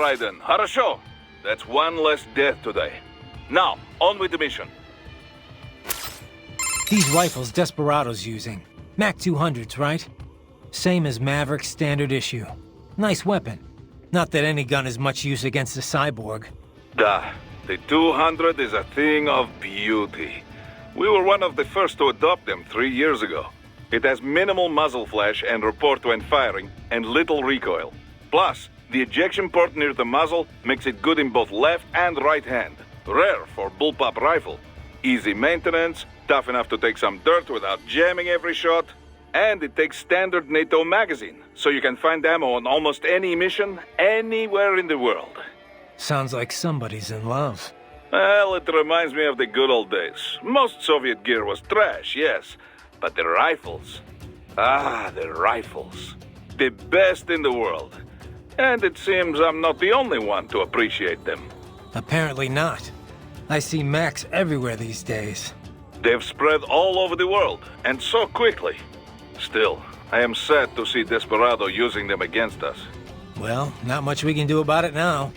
Raiden. Хорошо. That's one less death today. Now, on with the mission. These rifles Desperado's using. Mac 200s, right? Same as Maverick's standard issue. Nice weapon. Not that any gun is much use against a cyborg. The 200 is a thing of beauty. We were one of the first to adopt them 3 years ago. It has minimal muzzle flash and report when firing, and little recoil. Plus, the ejection port near the muzzle makes it good in both left and right hand. Rare for bullpup rifle. Easy maintenance, tough enough to take some dirt without jamming every shot. And it takes standard NATO magazine, so you can find ammo on almost any mission, anywhere in the world. Sounds like somebody's in love. Well, it reminds me of the good old days. Most Soviet gear was trash, yes. But the rifles... the rifles. The best in the world. And it seems I'm not the only one to appreciate them. Apparently not. I see Macs everywhere these days. They've spread all over the world, and so quickly. Still, I am sad to see Desperado using them against us. Well, not much we can do about it now.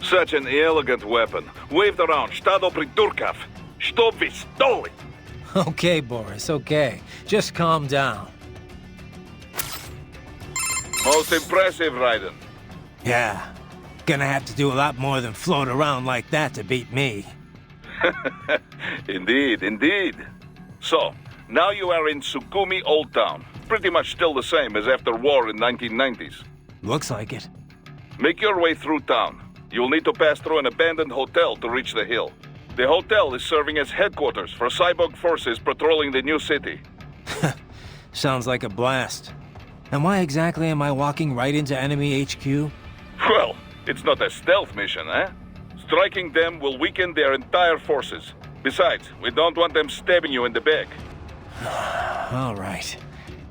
Such an elegant weapon, waved around Stado Pridurkov. Что вы столы? Okay, Boris, okay. Just calm down. Most impressive, Raiden. Yeah. Gonna have to do a lot more than float around like that to beat me. Indeed, indeed. So, now you are in Sukumi Old Town. Pretty much still the same as after war in 1990s. Looks like it. Make your way through town. You'll need to pass through an abandoned hotel to reach the hill. The hotel is serving as headquarters for cyborg forces patrolling the new city. Sounds like a blast. And why exactly am I walking right into enemy HQ? Well, it's not a stealth mission, eh? Striking them will weaken their entire forces. Besides, we don't want them stabbing you in the back. All right.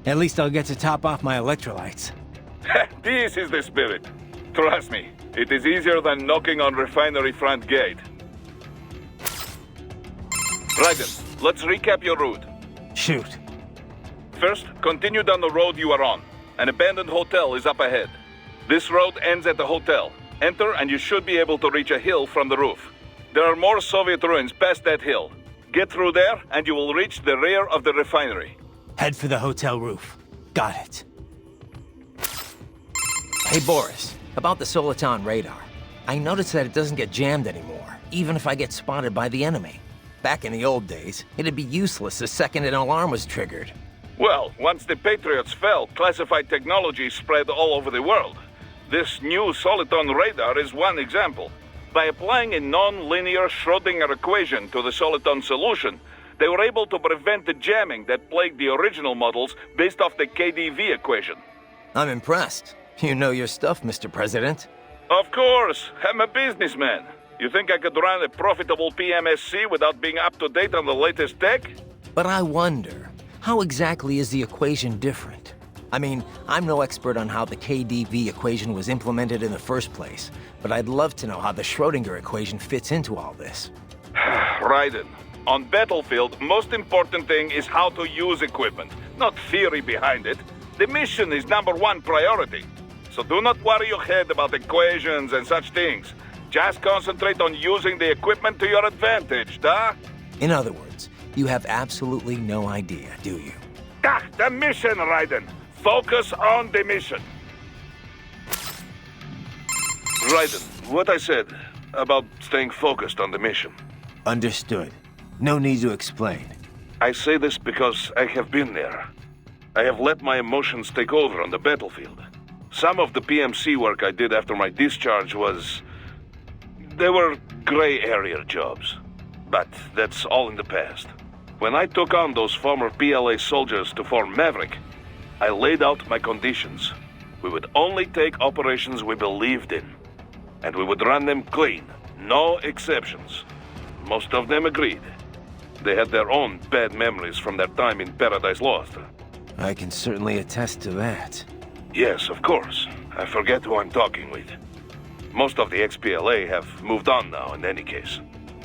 At least I'll get to top off my electrolytes. This is the spirit. Trust me, it is easier than knocking on refinery front gate. Raiden, let's recap your route. Shoot. First, continue down the road you are on. An abandoned hotel is up ahead. This road ends at the hotel. Enter and you should be able to reach a hill from the roof. There are more Soviet ruins past that hill. Get through there and you will reach the rear of the refinery. Head for the hotel roof. Got it. Hey, Boris. About the Soliton radar. I noticed that it doesn't get jammed anymore, even if I get spotted by the enemy. Back in the old days, it'd be useless the second an alarm was triggered. Well, once the Patriots fell, classified technology spread all over the world. This new Soliton radar is one example. By applying a non-linear Schrödinger equation to the Soliton solution, they were able to prevent the jamming that plagued the original models based off the KDV equation. I'm impressed. You know your stuff, Mr. President. Of course, I'm a businessman. You think I could run a profitable PMSC without being up to date on the latest tech? But I wonder, how exactly is the equation different? I mean, I'm no expert on how the KDV equation was implemented in the first place, but I'd love to know how the Schrödinger equation fits into all this. Raiden, on battlefield, most important thing is how to use equipment, not theory behind it. The mission is #1 priority. So do not worry your head about equations and such things. Just concentrate on using the equipment to your advantage, da? In other words, you have absolutely no idea, do you? The mission, Raiden. Focus on the mission. Raiden, what I said about staying focused on the mission. Understood. No need to explain. I say this because I have been there. I have let my emotions take over on the battlefield. Some of the PMC work I did after my discharge was... They were gray area jobs. But that's all in the past. When I took on those former PLA soldiers to form Maverick, I laid out my conditions. We would only take operations we believed in. And we would run them clean, no exceptions. Most of them agreed. They had their own bad memories from their time in Paradise Lost. I can certainly attest to that. Yes, of course. I forget who I'm talking with. Most of the ex-PLA have moved on now in any case.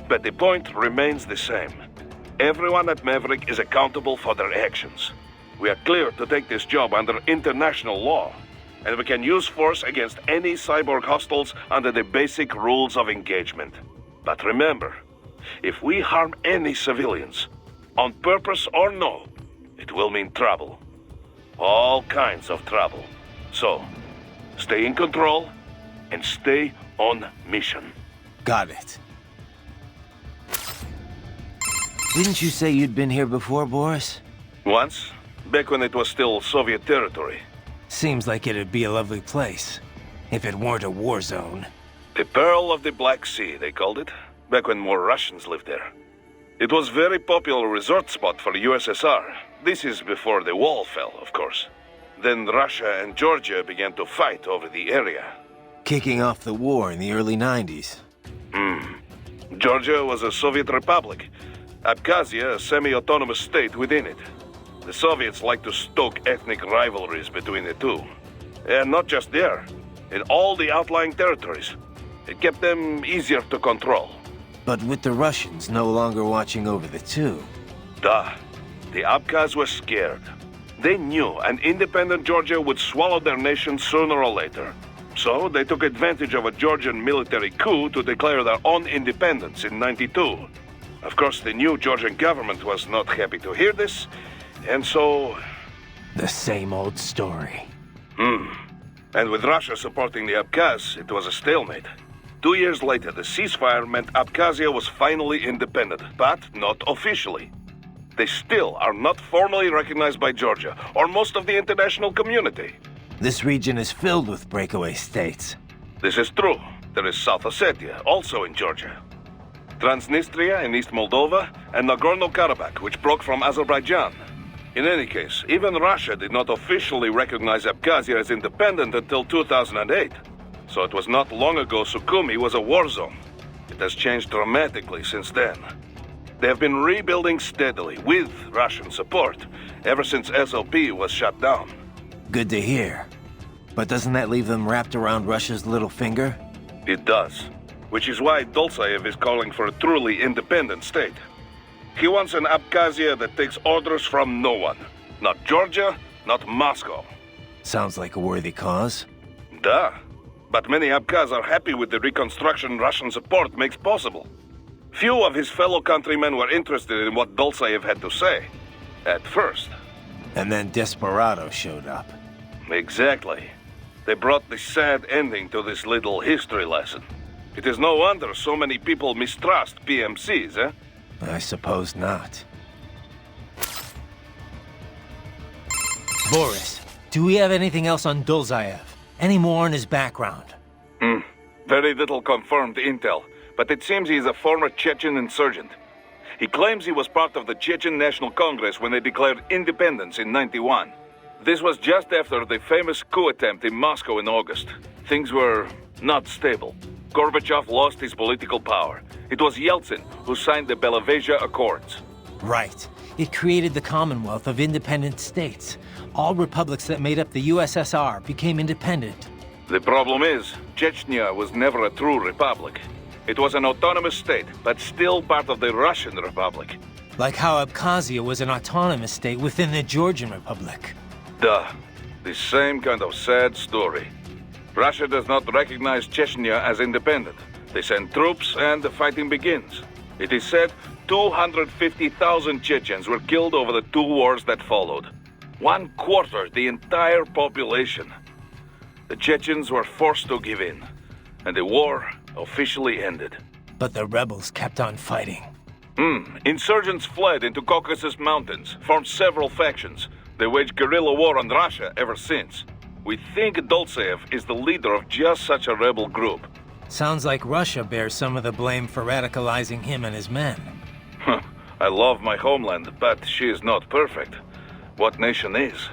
But the point remains the same. Everyone at Maverick is accountable for their actions. We are clear to take this job under international law. and we can use force against any cyborg hostiles under the basic rules of engagement. But remember, if we harm any civilians, on purpose or no, it will mean trouble. All kinds of trouble. So, stay in control and stay on mission. Got it. Didn't you say you'd been here before, Boris? Once, back when it was still Soviet territory. Seems like it'd be a lovely place, if it weren't a war zone. The Pearl of the Black Sea, they called it, back when more Russians lived there. It was a very popular resort spot for USSR. This is before the wall fell, of course. Then Russia and Georgia began to fight over the area. Kicking off the war in the early 90s. Georgia was a Soviet republic. Abkhazia, a semi-autonomous state within it. The Soviets liked to stoke ethnic rivalries between the two. And not just there, in all the outlying territories. It kept them easier to control. But with the Russians no longer watching over the two. Duh. The Abkhaz were scared. They knew an independent Georgia would swallow their nation sooner or later. So they took advantage of a Georgian military coup to declare their own independence in '92. Of course, the new Georgian government was not happy to hear this, and so... The same old story. And with Russia supporting the Abkhaz, it was a stalemate. 2 years later, the ceasefire meant Abkhazia was finally independent, but not officially. They still are not formally recognized by Georgia, or most of the international community. This region is filled with breakaway states. This is true. There is South Ossetia, also in Georgia. Transnistria in East Moldova, and Nagorno-Karabakh, which broke from Azerbaijan. In any case, even Russia did not officially recognize Abkhazia as independent until 2008. So it was not long ago Sukhumi was a war zone. It has changed dramatically since then. They have been rebuilding steadily, with Russian support, ever since SLP was shut down. Good to hear. But doesn't that leave them wrapped around Russia's little finger? It does. Which is why Dolzaev is calling for a truly independent state. He wants an Abkhazia that takes orders from no one. Not Georgia, not Moscow. Sounds like a worthy cause. Duh. But many Abkhaz are happy with the reconstruction Russian support makes possible. Few of his fellow countrymen were interested in what Dolzaev had to say. At first. And then Desperado showed up. Exactly. They brought the sad ending to this little history lesson. It is no wonder so many people mistrust PMCs, eh? I suppose not. Boris, do we have anything else on Dolzaev? Any more on his background? Very little confirmed intel, but it seems he is a former Chechen insurgent. He claims he was part of the Chechen National Congress when they declared independence in '91. This was just after the famous coup attempt in Moscow in August. Things were not stable. Gorbachev lost his political power. It was Yeltsin who signed the Belavesia Accords. Right. It created the Commonwealth of Independent States. All republics that made up the USSR became independent. The problem is, Chechnya was never a true republic. It was an autonomous state, but still part of the Russian Republic. Like how Abkhazia was an autonomous state within the Georgian Republic. Duh. The same kind of sad story. Russia does not recognize Chechnya as independent. They send troops and the fighting begins. It is said 250,000 Chechens were killed over the 2 wars that followed. 1/4 the entire population. The Chechens were forced to give in, and the war officially ended. But the rebels kept on fighting. Insurgents fled into Caucasus Mountains, formed several factions. They waged guerrilla war on Russia ever since. We think Dolzaev is the leader of just such a rebel group. Sounds like Russia bears some of the blame for radicalizing him and his men. I love my homeland, but she is not perfect. What nation is?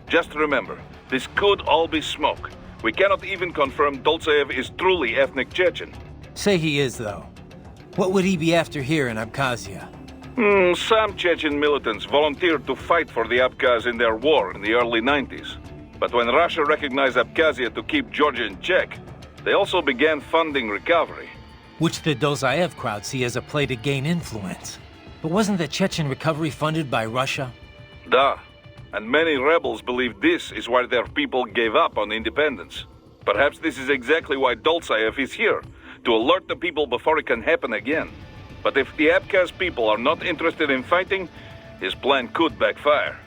Just remember, this could all be smoke. We cannot even confirm Dolzaev is truly ethnic Chechen. Say he is, though. What would he be after here in Abkhazia? Some Chechen militants volunteered to fight for the Abkhaz in their war in the early 90s. But when Russia recognized Abkhazia to keep Georgia in check, they also began funding recovery. Which the Dolzaev crowd see as a play to gain influence. But wasn't the Chechen recovery funded by Russia? Duh. and many rebels believe this is why their people gave up on independence. Perhaps this is exactly why Dolzaev is here, to alert the people before it can happen again. But if the Abkhaz people are not interested in fighting, his plan could backfire.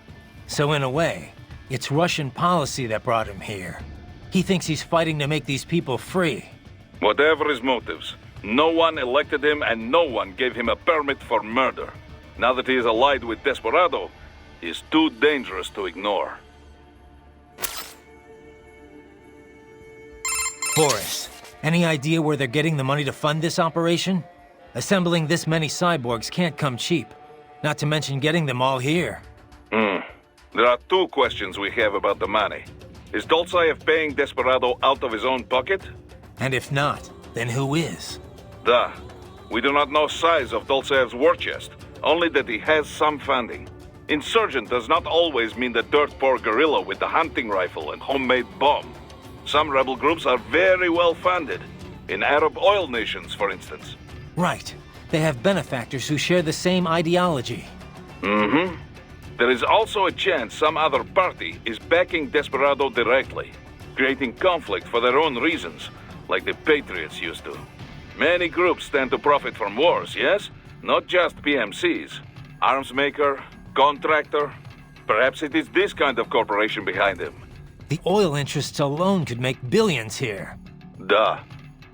So in a way, it's Russian policy that brought him here. He thinks he's fighting to make these people free. Whatever his motives, no one elected him and no one gave him a permit for murder. Now that he is allied with Desperado, he is too dangerous to ignore. Boris, any idea where they're getting the money to fund this operation? Assembling this many cyborgs can't come cheap. Not to mention getting them all here. There are two questions we have about the money. Is Dolzaev paying Desperado out of his own pocket? And if not, then who is? Duh. We do not know size of Dolzaev's war chest, only that he has some funding. Insurgent does not always mean the dirt-poor guerrilla with the hunting rifle and homemade bomb. Some rebel groups are very well funded. In Arab oil nations, for instance. Right. They have benefactors who share the same ideology. There is also a chance some other party is backing Desperado directly, creating conflict for their own reasons, like the Patriots used to. Many groups stand to profit from wars, yes? Not just PMCs. Arms maker, contractor. Perhaps it is this kind of corporation behind him. The oil interests alone could make billions here. Duh.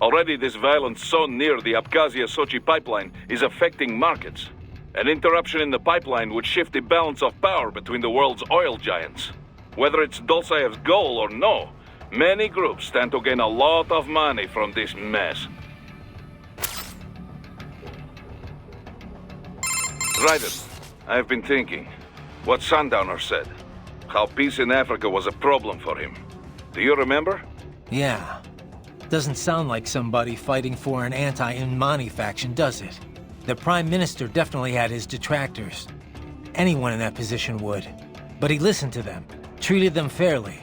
Already this violence so near the Abkhazia-Sochi pipeline is affecting markets. An interruption in the pipeline would shift the balance of power between the world's oil giants. Whether it's Dolzaev's goal or no, many groups stand to gain a lot of money from this mess. Raiden, I've been thinking. What Sundowner said. How peace in Africa was a problem for him. Do you remember? Yeah. Doesn't sound like somebody fighting for an anti-Inmani faction, does it? The Prime Minister definitely had his detractors. Anyone in that position would. But he listened to them, treated them fairly.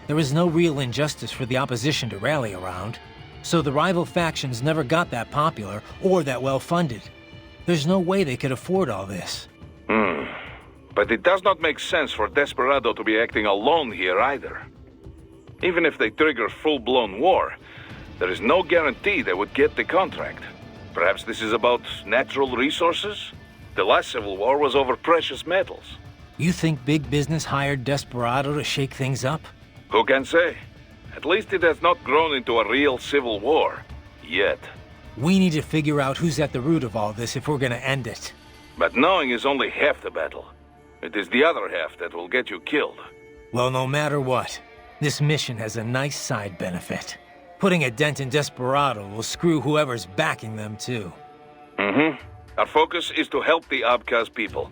There was no real injustice for the opposition to rally around. So the rival factions never got that popular or that well-funded. There's no way they could afford all this. But it does not make sense for Desperado to be acting alone here either. Even if they trigger full-blown war, there is no guarantee they would get the contract. Perhaps this is about natural resources? The last civil war was over precious metals. You think big business hired Desperado to shake things up? Who can say? At least it has not grown into a real civil war. Yet. We need to figure out who's at the root of all this if we're gonna end it. But knowing is only half the battle. It is the other half that will get you killed. Well, no matter what, this mission has a nice side benefit. Putting a dent in Desperado will screw whoever's backing them, too. Our focus is to help the Abkhaz people.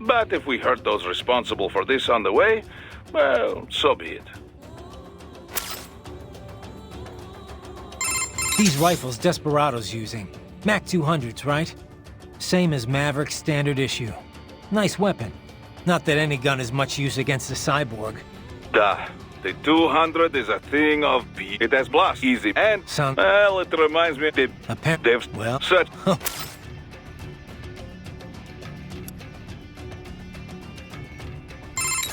But if we hurt those responsible for this on the way, well, so be it. These rifles Desperado's using. Mac 200s, right? Same as Maverick's standard issue. Nice weapon. Not that any gun is much use against a cyborg. Duh. The 200 is a thing of beauty. It has blast, easy, and... Well, it reminds me of they've well... such...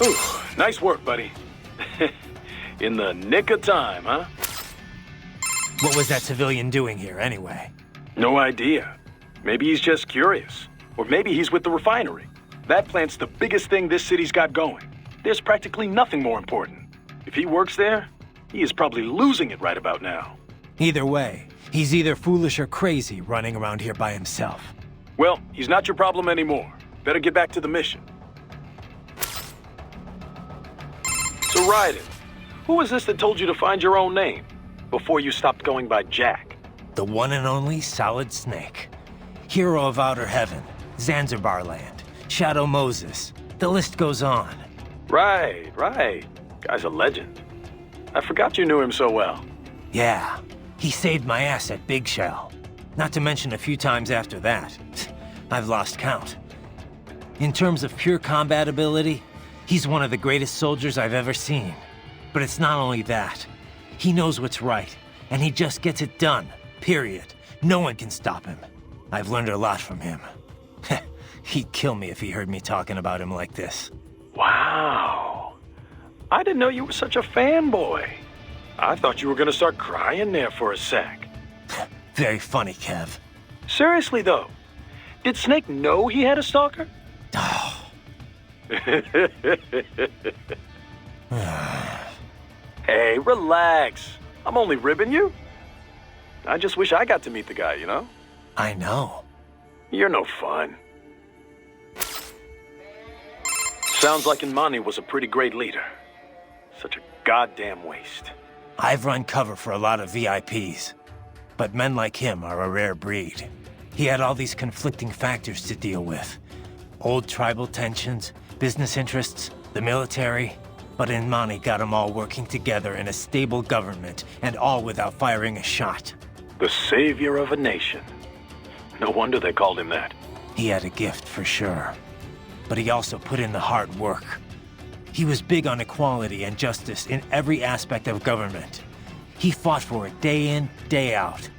Ooh, nice work, buddy. In the nick of time, huh? What was that civilian doing here, anyway? No idea. Maybe he's just curious. Or maybe he's with the refinery. That plant's the biggest thing this city's got going. There's practically nothing more important. If he works there, he is probably losing it right about now. Either way, he's either foolish or crazy running around here by himself. Well, he's not your problem anymore. Better get back to the mission. So Raiden, who was this that told you to find your own name before you stopped going by Jack? The one and only Solid Snake. Hero of Outer Heaven, Zanzibar Land, Shadow Moses. The list goes on. Right. Guy's a legend. I forgot you knew him so well. Yeah, he saved my ass at Big Shell. Not to mention a few times after that. I've lost count. In terms of pure combat ability, he's one of the greatest soldiers I've ever seen. But it's not only that. He knows what's right, and he just gets it done, period. No one can stop him. I've learned a lot from him. He'd kill me if he heard me talking about him like this. Wow. I didn't know you were such a fanboy. I thought you were gonna start crying there for a sec. Very funny, Kev. Seriously, though, did Snake know he had a stalker? Oh. Hey, relax. I'm only ribbing you. I just wish I got to meet the guy, you know? I know. You're no fun. Sounds like Imani was a pretty great leader. Such a goddamn waste. I've run cover for a lot of VIPs, but men like him are a rare breed. He had all these conflicting factors to deal with. Old tribal tensions, business interests, the military. But Imani got them all working together in a stable government, and all without firing a shot. The savior of a nation. No wonder they called him that. He had a gift, for sure. But he also put in the hard work. He was big on equality and justice in every aspect of government. He fought for it day in, day out.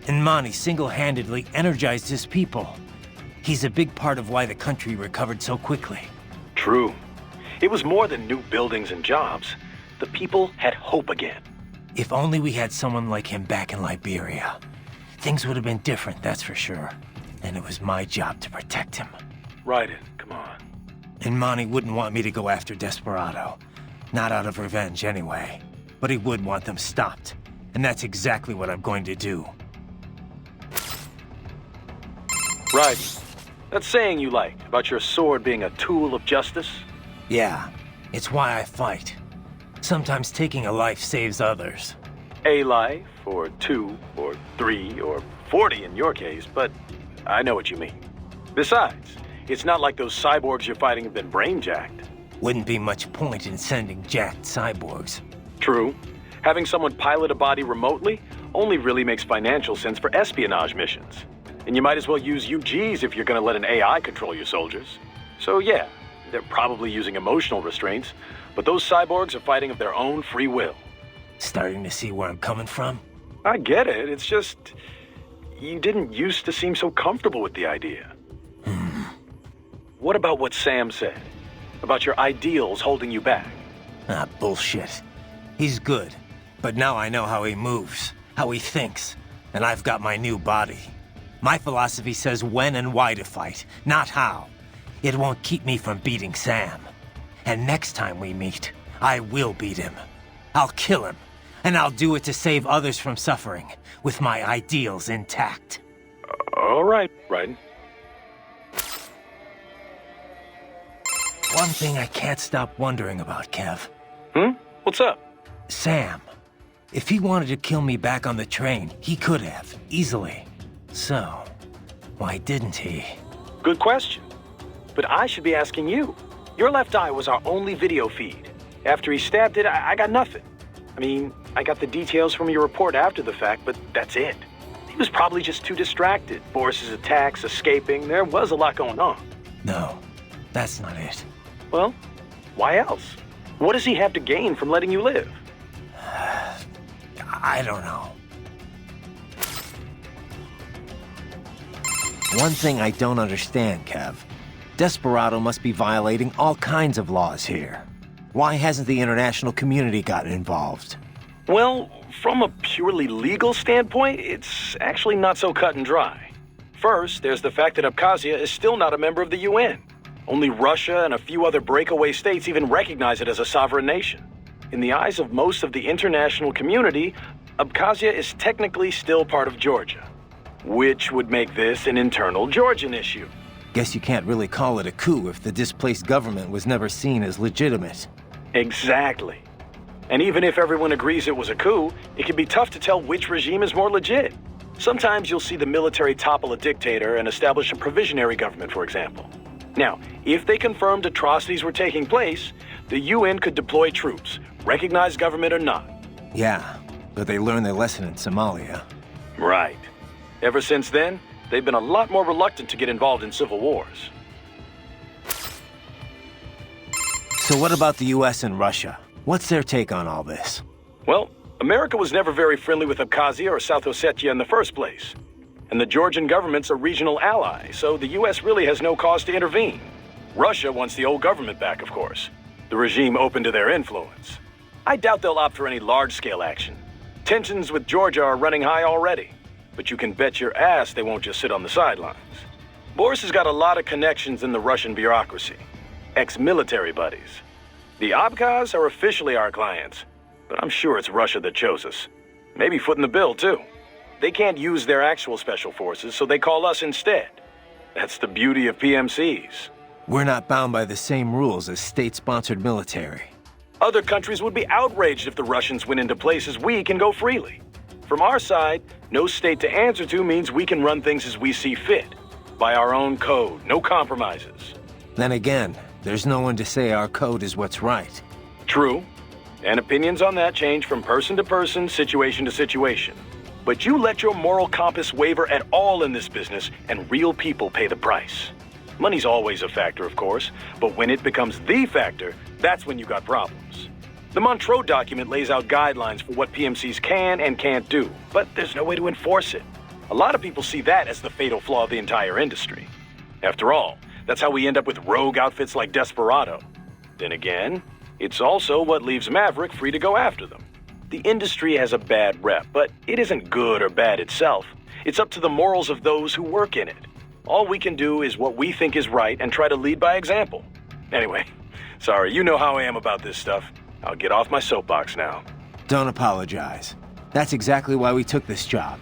Imani single-handedly energized his people. He's a big part of why the country recovered so quickly. True. It was more than new buildings and jobs. The people had hope again. If only we had someone like him back in Liberia. Things would have been different, that's for sure. And it was my job to protect him. Raiden, come on. Imani wouldn't want me to go after Desperado. Not out of revenge, anyway. But he would want them stopped. And that's exactly what I'm going to do. Raiden, that saying you like about your sword being a tool of justice? Yeah, it's why I fight. Sometimes taking a life saves others. A life, or 2, or 3, or 40 in your case, but I know what you mean. Besides, it's not like those cyborgs you're fighting have been brain-jacked. Wouldn't be much point in sending jacked cyborgs. True. Having someone pilot a body remotely only really makes financial sense for espionage missions. And you might as well use UGs if you're gonna let an AI control your soldiers. So yeah, they're probably using emotional restraints, but those cyborgs are fighting of their own free will. Starting to see where I'm coming from? I get it, it's just... you didn't used to seem so comfortable with the idea. What about what Sam said? About your ideals holding you back? Ah, bullshit. He's good, but now I know how he moves, how he thinks, and I've got my new body. My philosophy says when and why to fight, not how. It won't keep me from beating Sam. And next time we meet, I will beat him. I'll kill him, and I'll do it to save others from suffering, with my ideals intact. All right, Raiden. One thing I can't stop wondering about, Kev. What's up? Sam. If he wanted to kill me back on the train, he could have, easily. So, why didn't he? Good question. But I should be asking you. Your left eye was our only video feed. After he stabbed it, I got nothing. I mean, I got the details from your report after the fact, but that's it. He was probably just too distracted. Boris's attacks, escaping, there was a lot going on. No, that's not it. Well, why else? What does he have to gain from letting you live? I don't know. One thing I don't understand, Kev. Desperado must be violating all kinds of laws here. Why hasn't the international community gotten involved? Well, from a purely legal standpoint, it's actually not so cut and dry. First, there's the fact that Abkhazia is still not a member of the UN. Only Russia and a few other breakaway states even recognize it as a sovereign nation. In the eyes of most of the international community, Abkhazia is technically still part of Georgia, which would make this an internal Georgian issue. Guess you can't really call it a coup if the displaced government was never seen as legitimate. Exactly. And even if everyone agrees it was a coup, it can be tough to tell which regime is more legit. Sometimes you'll see the military topple a dictator and establish a provisionary government, for example. Now, if they confirmed atrocities were taking place, the UN could deploy troops, recognize government or not. Yeah, but they learned their lesson in Somalia. Right. Ever since then, they've been a lot more reluctant to get involved in civil wars. So what about the US and Russia? What's their take on all this? Well, America was never very friendly with Abkhazia or South Ossetia in the first place. And the Georgian government's a regional ally, so the US really has no cause to intervene. Russia wants the old government back, of course. The regime open to their influence. I doubt they'll opt for any large-scale action. Tensions with Georgia are running high already, but you can bet your ass they won't just sit on the sidelines. Boris has got a lot of connections in the Russian bureaucracy. Ex-military buddies. The Abkhaz are officially our clients, but I'm sure it's Russia that chose us. Maybe footing the bill, too. They can't use their actual special forces, so they call us instead. That's the beauty of PMCs. We're not bound by the same rules as state-sponsored military. Other countries would be outraged if the Russians went into places we can go freely. From our side, no state to answer to means we can run things as we see fit. By our own code, no compromises. Then again, there's no one to say our code is what's right. True. And opinions on that change from person to person, situation to situation. But you let your moral compass waver at all in this business, and real people pay the price. Money's always a factor, of course, but when it becomes the factor, that's when you got problems. The Montreux document lays out guidelines for what PMCs can and can't do, but there's no way to enforce it. A lot of people see that as the fatal flaw of the entire industry. After all, that's how we end up with rogue outfits like Desperado. Then again, it's also what leaves Maverick free to go after them. The industry has a bad rep, but it isn't good or bad itself. It's up to the morals of those who work in it. All we can do is what we think is right and try to lead by example. Anyway, sorry, you know how I am about this stuff. I'll get off my soapbox now. Don't apologize. That's exactly why we took this job.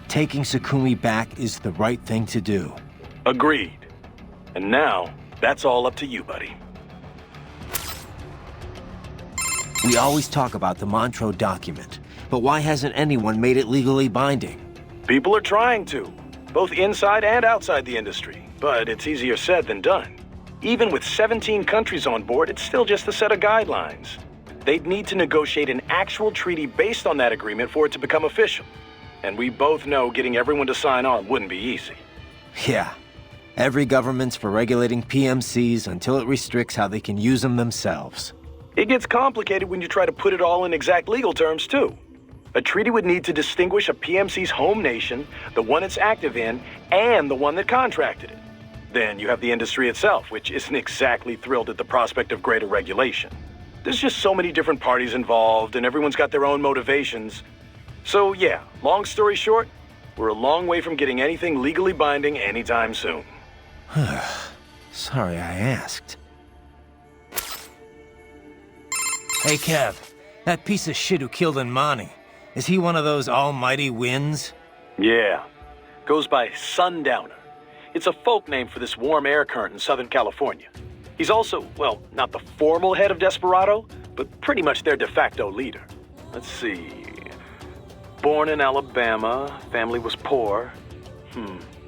Taking Sakumi back is the right thing to do. Agreed. And now, that's all up to you, buddy. We always talk about the Montreux document, but why hasn't anyone made it legally binding? People are trying to, both inside and outside the industry, but it's easier said than done. Even with 17 countries on board, it's still just a set of guidelines. They'd need to negotiate an actual treaty based on that agreement for it to become official. And we both know getting everyone to sign on wouldn't be easy. Yeah. Every government's for regulating PMCs until it restricts how they can use them themselves. It gets complicated when you try to put it all in exact legal terms, too. A treaty would need to distinguish a PMC's home nation, the one it's active in, and the one that contracted it. Then you have the industry itself, which isn't exactly thrilled at the prospect of greater regulation. There's just so many different parties involved, and everyone's got their own motivations. So yeah, long story short, we're a long way from getting anything legally binding anytime soon. Sorry I asked. Hey Kev, that piece of shit who killed Inmani, is he one of those almighty winds? Yeah, goes by Sundowner. It's a folk name for this warm air current in Southern California. He's also, well, not the formal head of Desperado, but pretty much their de facto leader. Let's see. Born in Alabama, family was poor.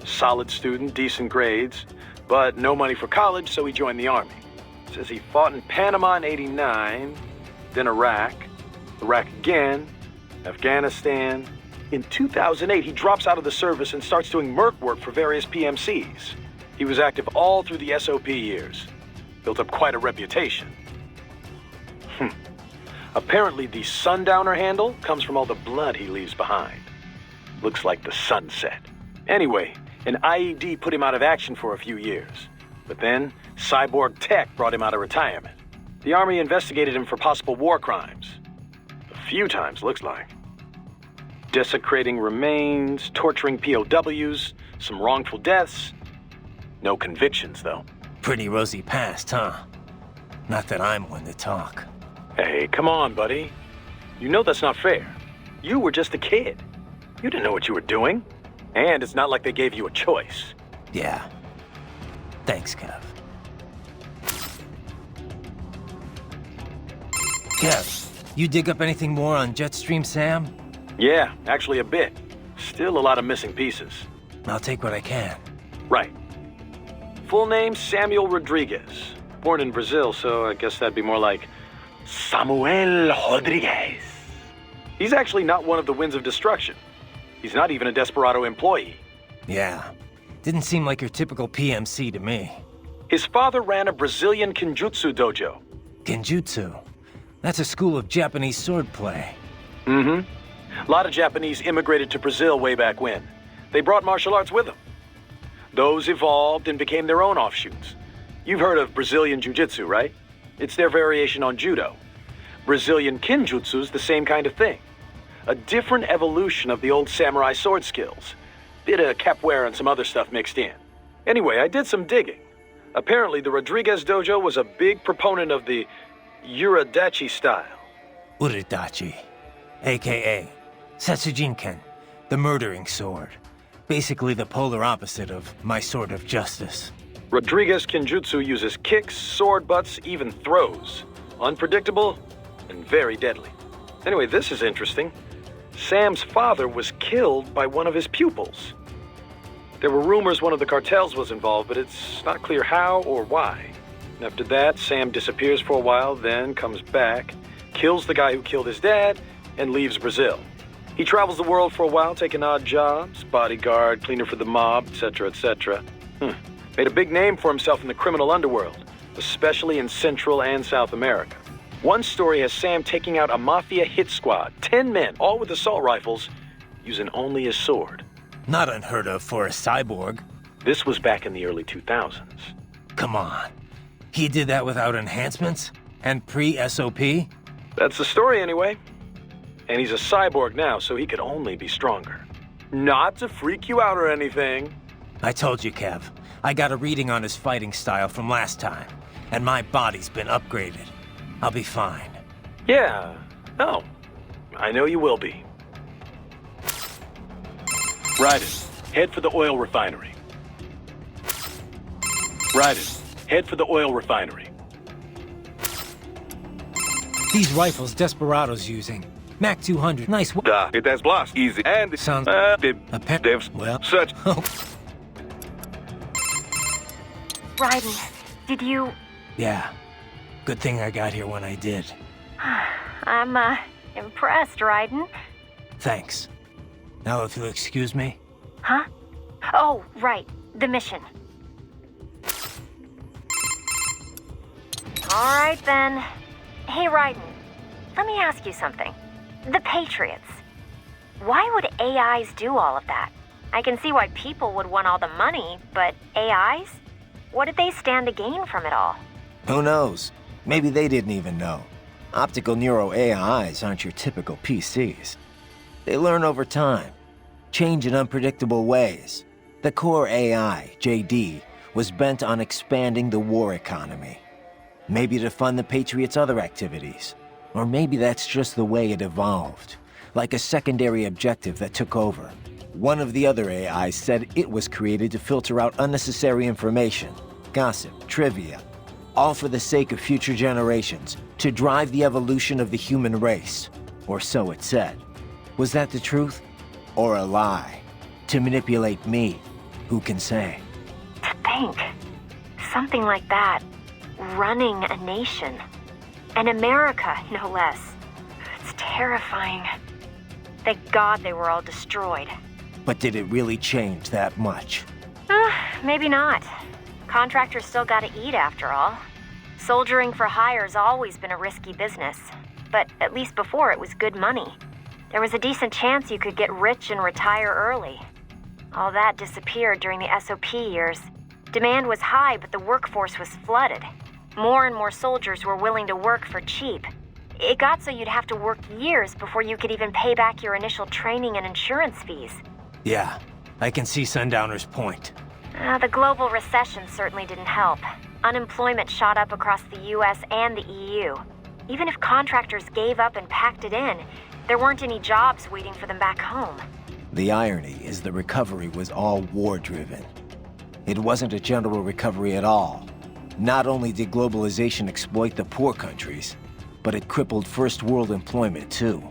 Solid student, decent grades, but no money for college, so he joined the army. Says he fought in Panama in '89, then Iraq again, Afghanistan. In 2008, he drops out of the service and starts doing merc work for various PMCs. He was active all through the SOP years. Built up quite a reputation. Apparently, the Sundowner handle comes from all the blood he leaves behind. Looks like the sunset. Anyway, an IED put him out of action for a few years. But then, cyborg tech brought him out of retirement. The Army investigated him for possible war crimes. A few times, looks like. Desecrating remains, torturing POWs, some wrongful deaths. No convictions, though. Pretty rosy past, huh? Not that I'm one to talk. Hey, come on, buddy. You know that's not fair. You were just a kid. You didn't know what you were doing. And it's not like they gave you a choice. Yeah. Thanks, Kev. Kev, you dig up anything more on Jetstream Sam? Yeah, actually a bit. Still a lot of missing pieces. I'll take what I can. Right. Full name, Samuel Rodriguez. Born in Brazil, so I guess that'd be more like Samuel Rodriguez. He's actually not one of the Winds of Destruction. He's not even a Desperado employee. Yeah. Didn't seem like your typical PMC to me. His father ran a Brazilian Kenjutsu dojo. Genjutsu. That's a school of Japanese swordplay. A lot of Japanese immigrated to Brazil way back when. They brought martial arts with them. Those evolved and became their own offshoots. You've heard of Brazilian Jiu-Jitsu, right? It's their variation on Judo. Brazilian Kinjutsu's the same kind of thing. A different evolution of the old samurai sword skills. Bit of capoeira and some other stuff mixed in. Anyway, I did some digging. Apparently, the Rodriguez dojo was a big proponent of the Uridachi style. Uridachi, aka Setsujinken, the murdering sword. Basically the polar opposite of my sword of justice. Rodriguez Kinjutsu uses kicks, sword butts, even throws. Unpredictable and very deadly. Anyway, this is interesting. Sam's father was killed by one of his pupils. There were rumors one of the cartels was involved, but it's not clear how or why. After that, Sam disappears for a while, then comes back, kills the guy who killed his dad, and leaves Brazil. He travels the world for a while, taking odd jobs, bodyguard, cleaner for the mob, etc., etc. Made a big name for himself in the criminal underworld, especially in Central and South America. One story has Sam taking out a mafia hit squad, 10 men, all with assault rifles, using only his sword. Not unheard of for a cyborg. This was back in the early 2000s. Come on. He did that without enhancements? And pre-SOP? That's the story anyway. And he's a cyborg now, so he could only be stronger. Not to freak you out or anything. I told you, Kev. I got a reading on his fighting style from last time, and my body's been upgraded. I'll be fine. Yeah. Oh. I know you will be. Raiden, head for the oil refinery. Raiden, head for the oil refinery. These rifles Desperado's using. Mac 200, nice one. It has blast, easy, and Sounds devs, well, such. Raiden, did you... Yeah. Good thing I got here when I did. I'm, impressed, Raiden. Thanks. Now if you'll excuse me. Huh? Oh, right. The mission. All right, then. Hey, Raiden, let me ask you something. The Patriots. Why would AIs do all of that? I can see why people would want all the money, but AIs? What did they stand to gain from it all? Who knows? Maybe they didn't even know. Optical Neuro AIs aren't your typical PCs. They learn over time, change in unpredictable ways. The core AI, JD, was bent on expanding the war economy. Maybe to fund the Patriots' other activities. Or maybe that's just the way it evolved, like a secondary objective that took over. One of the other AIs said it was created to filter out unnecessary information, gossip, trivia, all for the sake of future generations, to drive the evolution of the human race. Or so it said. Was that the truth? Or a lie? To manipulate me? Who can say? To think. Something like that. Running a nation. And America, no less. It's terrifying. Thank God they were all destroyed. But did it really change that much? Maybe not. Contractors still gotta eat after all. Soldiering for hire's always been a risky business. But at least before it was good money. There was a decent chance you could get rich and retire early. All that disappeared during the SOP years. Demand was high, but the workforce was flooded. More and more soldiers were willing to work for cheap. It got so you'd have to work years before you could even pay back your initial training and insurance fees. Yeah, I can see Sundowner's point. The global recession certainly didn't help. Unemployment shot up across the US and the EU. Even if contractors gave up and packed it in, there weren't any jobs waiting for them back home. The irony is the recovery was all war-driven. It wasn't a general recovery at all. Not only did globalization exploit the poor countries, but it crippled first world employment too.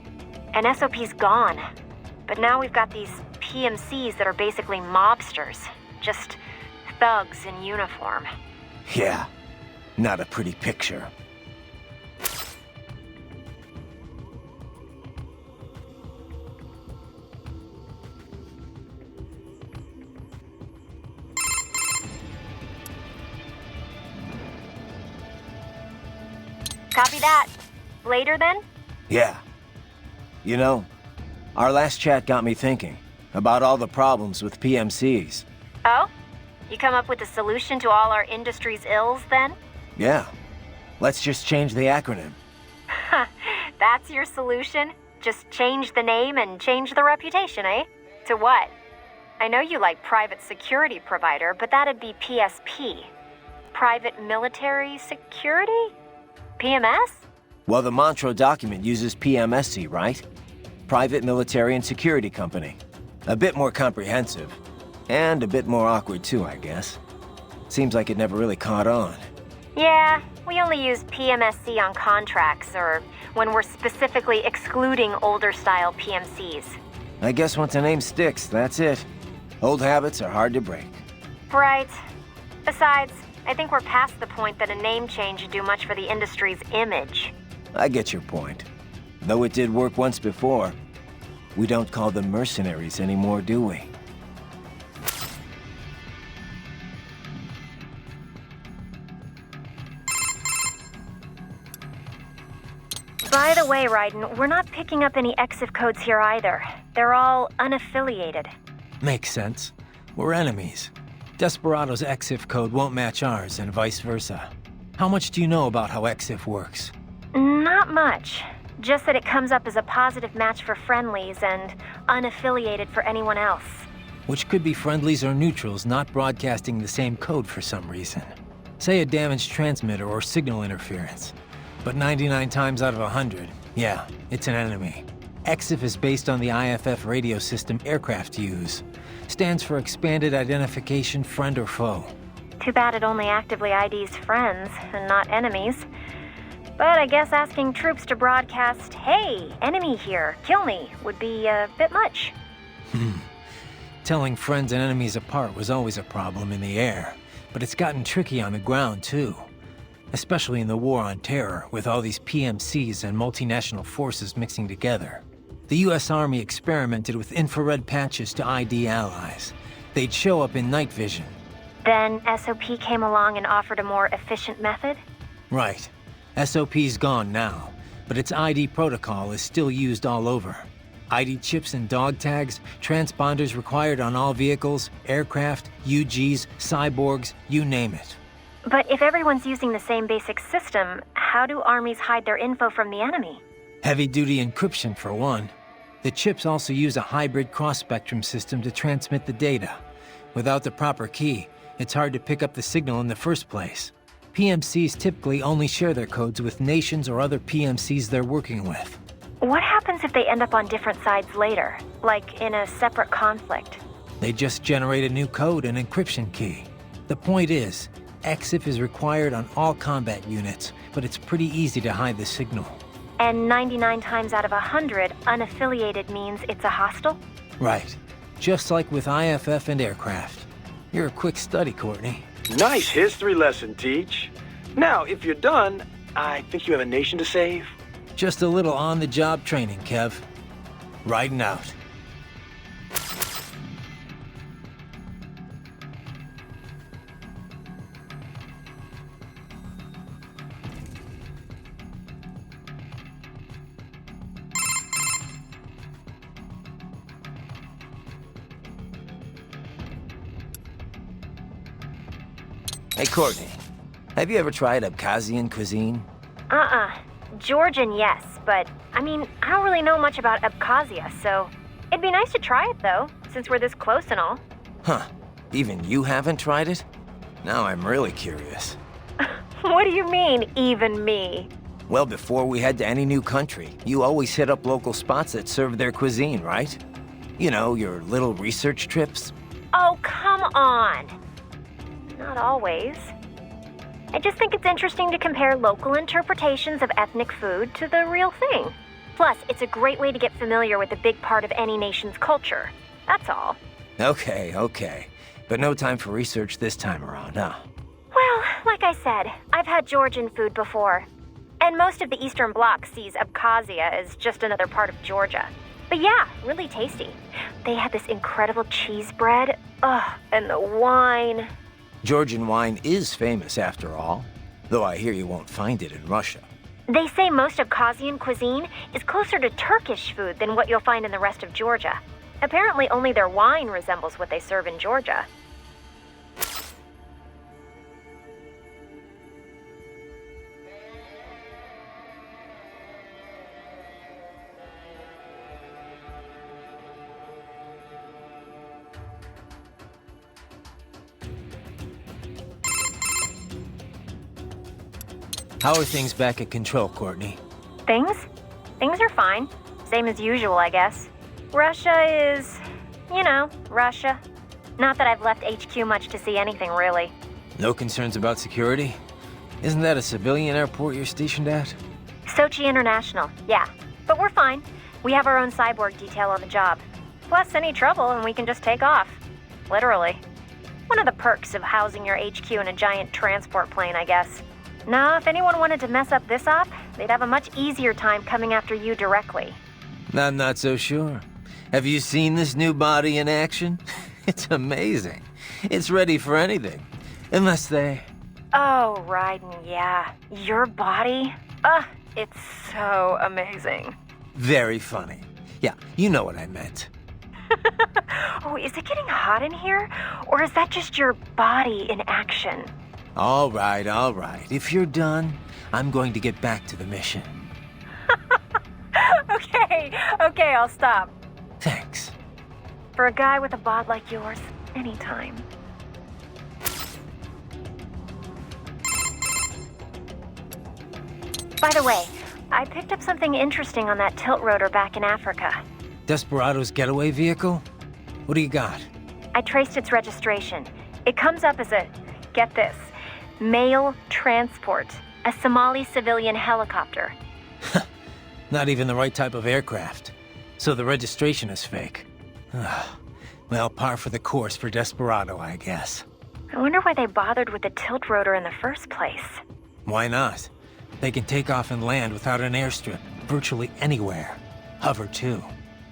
And SOP's gone. But now we've got these PMCs that are basically mobsters. Just thugs in uniform. Yeah, not a pretty picture. Copy that. Later then? Yeah. You know, our last chat got me thinking about all the problems with PMCs. Oh? You come up with a solution to all our industry's ills, then? Yeah. Let's just change the acronym. That's your solution? Just change the name and change the reputation, eh? To what? I know you like private security provider, but that'd be PSP. Private military security? PMS? Well, the Montreux document uses PMSC, right? Private Military and Security Company. A bit more comprehensive. And a bit more awkward too, I guess. Seems like it never really caught on. Yeah, we only use PMSC on contracts or when we're specifically excluding older style PMCs. I guess once a name sticks, that's it. Old habits are hard to break. Right. Besides, I think we're past the point that a name change would do much for the industry's image. I get your point. Though it did work once before. We don't call them mercenaries anymore, do we? By the way, Raiden, we're not picking up any EXIF codes here either. They're all unaffiliated. Makes sense. We're enemies. Desperado's EXIF code won't match ours, and vice versa. How much do you know about how EXIF works? Not much. Just that it comes up as a positive match for friendlies and unaffiliated for anyone else. Which could be friendlies or neutrals not broadcasting the same code for some reason. Say a damaged transmitter or signal interference. But 99 times out of 100, yeah, it's an enemy. EXIF is based on the IFF radio system aircraft use. Stands for Expanded Identification Friend or Foe. Too bad it only actively IDs friends and not enemies. But I guess asking troops to broadcast, "Hey, enemy here, kill me," would be a bit much. Telling friends and enemies apart was always a problem in the air, but it's gotten tricky on the ground too. Especially in the war on terror, with all these PMCs and multinational forces mixing together. The US Army experimented with infrared patches to ID allies. They'd show up in night vision. Then SOP came along and offered a more efficient method? Right. SOP's gone now, but its ID protocol is still used all over. ID chips and dog tags, transponders required on all vehicles, aircraft, UGs, cyborgs, you name it. But if everyone's using the same basic system, how do armies hide their info from the enemy? Heavy-duty encryption, for one. The chips also use a hybrid cross-spectrum system to transmit the data. Without the proper key, it's hard to pick up the signal in the first place. PMCs typically only share their codes with nations or other PMCs they're working with. What happens if they end up on different sides later, like in a separate conflict? They just generate a new code and encryption key. The point is, EXIF is required on all combat units, but it's pretty easy to hide the signal. And 99 times out of 100, unaffiliated means it's a hostile? Right. Just like with IFF and aircraft. You're a quick study, Courtney. Nice history lesson, Teach. Now, if you're done, I think you have a nation to save. Just a little on-the-job training, Kev. Riding out. Hey, Courtney. Have you ever tried Abkhazian cuisine? Georgian, yes, but, I mean, I don't really know much about Abkhazia, so it'd be nice to try it, though, since we're this close and all. Huh. Even you haven't tried it? Now I'm really curious. What do you mean, even me? Well, before we head to any new country, you always hit up local spots that serve their cuisine, right? You know, your little research trips. Oh, come on! Not always. I just think it's interesting to compare local interpretations of ethnic food to the real thing. Plus, it's a great way to get familiar with a big part of any nation's culture. That's all. Okay. But no time for research this time around, huh? Well, like I said, I've had Georgian food before. And most of the Eastern Bloc sees Abkhazia as just another part of Georgia. But yeah, really tasty. They had this incredible cheese bread. Ugh, and the wine. Georgian wine is famous, after all. Though I hear you won't find it in Russia. They say most Abkhazian cuisine is closer to Turkish food than what you'll find in the rest of Georgia. Apparently only their wine resembles what they serve in Georgia. How are things back at Control, Courtney? Things? Things are fine. Same as usual, I guess. Russia is... Russia. Not that I've left HQ much to see anything, really. No concerns about security? Isn't that a civilian airport you're stationed at? Sochi International, yeah. But we're fine. We have our own cyborg detail on the job. Plus, any trouble and we can just take off. Literally. One of the perks of housing your HQ in a giant transport plane, I guess. Now, if anyone wanted to mess up this op, they'd have a much easier time coming after you directly. I'm not so sure. Have you seen this new body in action? It's amazing. It's ready for anything. Unless they... Oh, Raiden, yeah. Your body? It's so amazing. Very funny. Yeah, you know what I meant. Oh, is it getting hot in here? Or is that just your body in action? All right. If you're done, I'm going to get back to the mission. Okay, I'll stop. Thanks. For a guy with a bod like yours, anytime. By the way, I picked up something interesting on that tilt rotor back in Africa. Desperado's getaway vehicle? What do you got? I traced its registration. It comes up as a, get this, mail transport, a Somali civilian helicopter. Not even the right type of aircraft. So the registration is fake. Well, par for the course for Desperado, I guess. I wonder why they bothered with the tilt rotor in the first place. Why not? They can take off and land without an airstrip, virtually anywhere. Hover, too.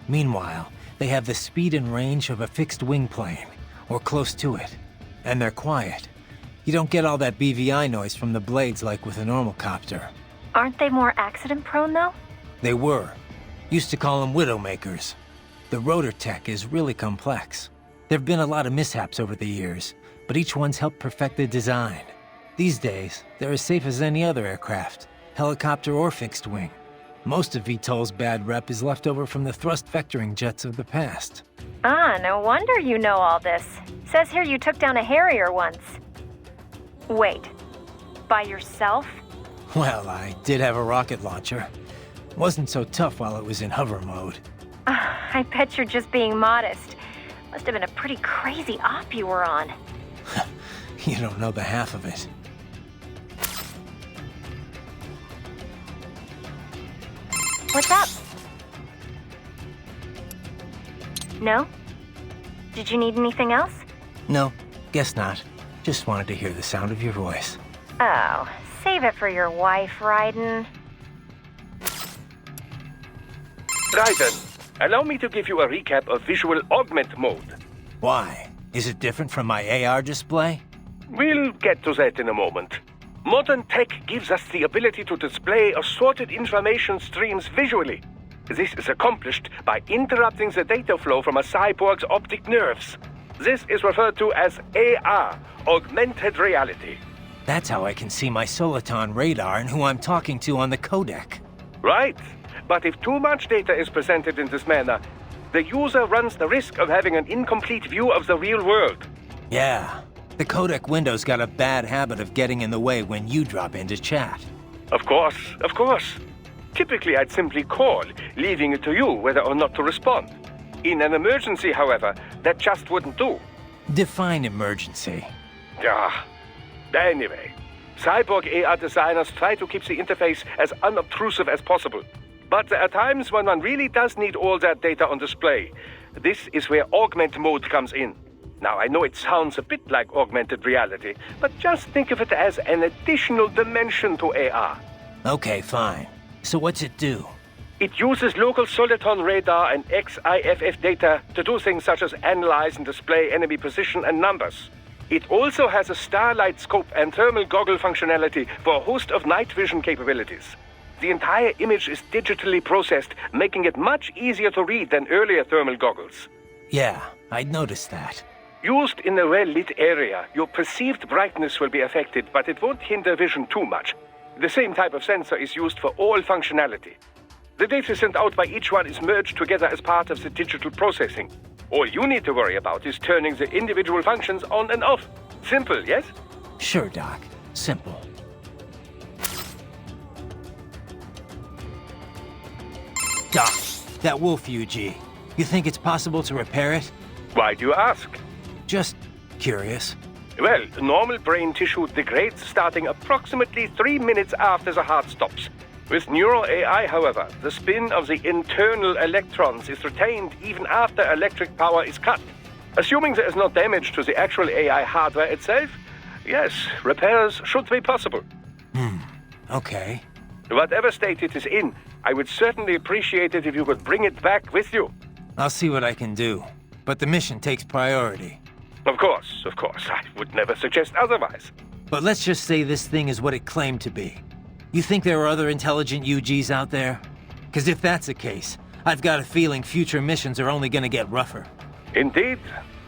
Meanwhile, they have the speed and range of a fixed-wing plane, or close to it. And they're quiet. You don't get all that BVI noise from the blades like with a normal copter. Aren't they more accident-prone, though? They were. Used to call them Widowmakers. The rotor tech is really complex. There've been a lot of mishaps over the years, but each one's helped perfect the design. These days, they're as safe as any other aircraft, helicopter or fixed wing. Most of VTOL's bad rep is left over from the thrust vectoring jets of the past. No wonder you know all this. Says here you took down a Harrier once. Wait, by yourself? Well, I did have a rocket launcher. Wasn't so tough while it was in hover mode. I bet you're just being modest. Must have been a pretty crazy op you were on. You don't know the half of it. What's up? No? Did you need anything else? No, guess not. Just wanted to hear the sound of your voice. Oh, save it for your wife, Raiden. Raiden, allow me to give you a recap of visual augment mode. Why? Is it different from my AR display? We'll get to that in a moment. Modern tech gives us the ability to display assorted information streams visually. This is accomplished by interrupting the data flow from a cyborg's optic nerves. This is referred to as AR, augmented reality. That's how I can see my Soliton radar and who I'm talking to on the codec. Right, but if too much data is presented in this manner, the user runs the risk of having an incomplete view of the real world. Yeah, the codec window's got a bad habit of getting in the way when you drop into chat. Of course. Typically, I'd simply call, leaving it to you whether or not to respond. In an emergency, however, that just wouldn't do. Define emergency. Anyway, cyborg AR designers try to keep the interface as unobtrusive as possible. But there are times when one really does need all that data on display. This is where augment mode comes in. Now, I know it sounds a bit like augmented reality, but just think of it as an additional dimension to AR. Okay, fine. So what's it do? It uses local Soliton radar and XIFF data to do things such as analyze and display enemy position and numbers. It also has a starlight scope and thermal goggle functionality for a host of night vision capabilities. The entire image is digitally processed, making it much easier to read than earlier thermal goggles. Yeah, I'd noticed that. Used in a well-lit area, your perceived brightness will be affected, but it won't hinder vision too much. The same type of sensor is used for all functionality. The data sent out by each one is merged together as part of the digital processing. All you need to worry about is turning the individual functions on and off. Simple, yes? Sure, Doc. Simple. Doc, that wolf UG, you think it's possible to repair it? Why do you ask? Just curious. Well, normal brain tissue degrades starting approximately 3 minutes after the heart stops. With neural AI, however, the spin of the internal electrons is retained even after electric power is cut. Assuming there is no damage to the actual AI hardware itself, yes, repairs should be possible. Okay. Whatever state it is in, I would certainly appreciate it if you could bring it back with you. I'll see what I can do. But the mission takes priority. Of course. I would never suggest otherwise. But let's just say this thing is what it claimed to be. You think there are other intelligent UGs out there? Because if that's the case, I've got a feeling future missions are only gonna get rougher. Indeed.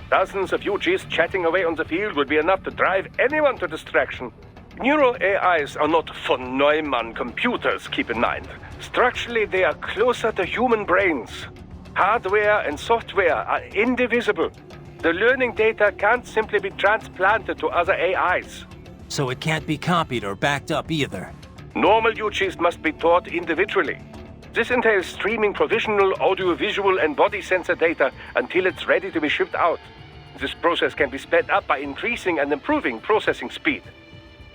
Dozens of UGs chatting away on the field would be enough to drive anyone to distraction. Neural AIs are not von Neumann computers, keep in mind. Structurally, they are closer to human brains. Hardware and software are indivisible. The learning data can't simply be transplanted to other AIs. So it can't be copied or backed up either. Normal UGs must be taught individually. This entails streaming provisional, audiovisual, and body sensor data until it's ready to be shipped out. This process can be sped up by increasing and improving processing speed.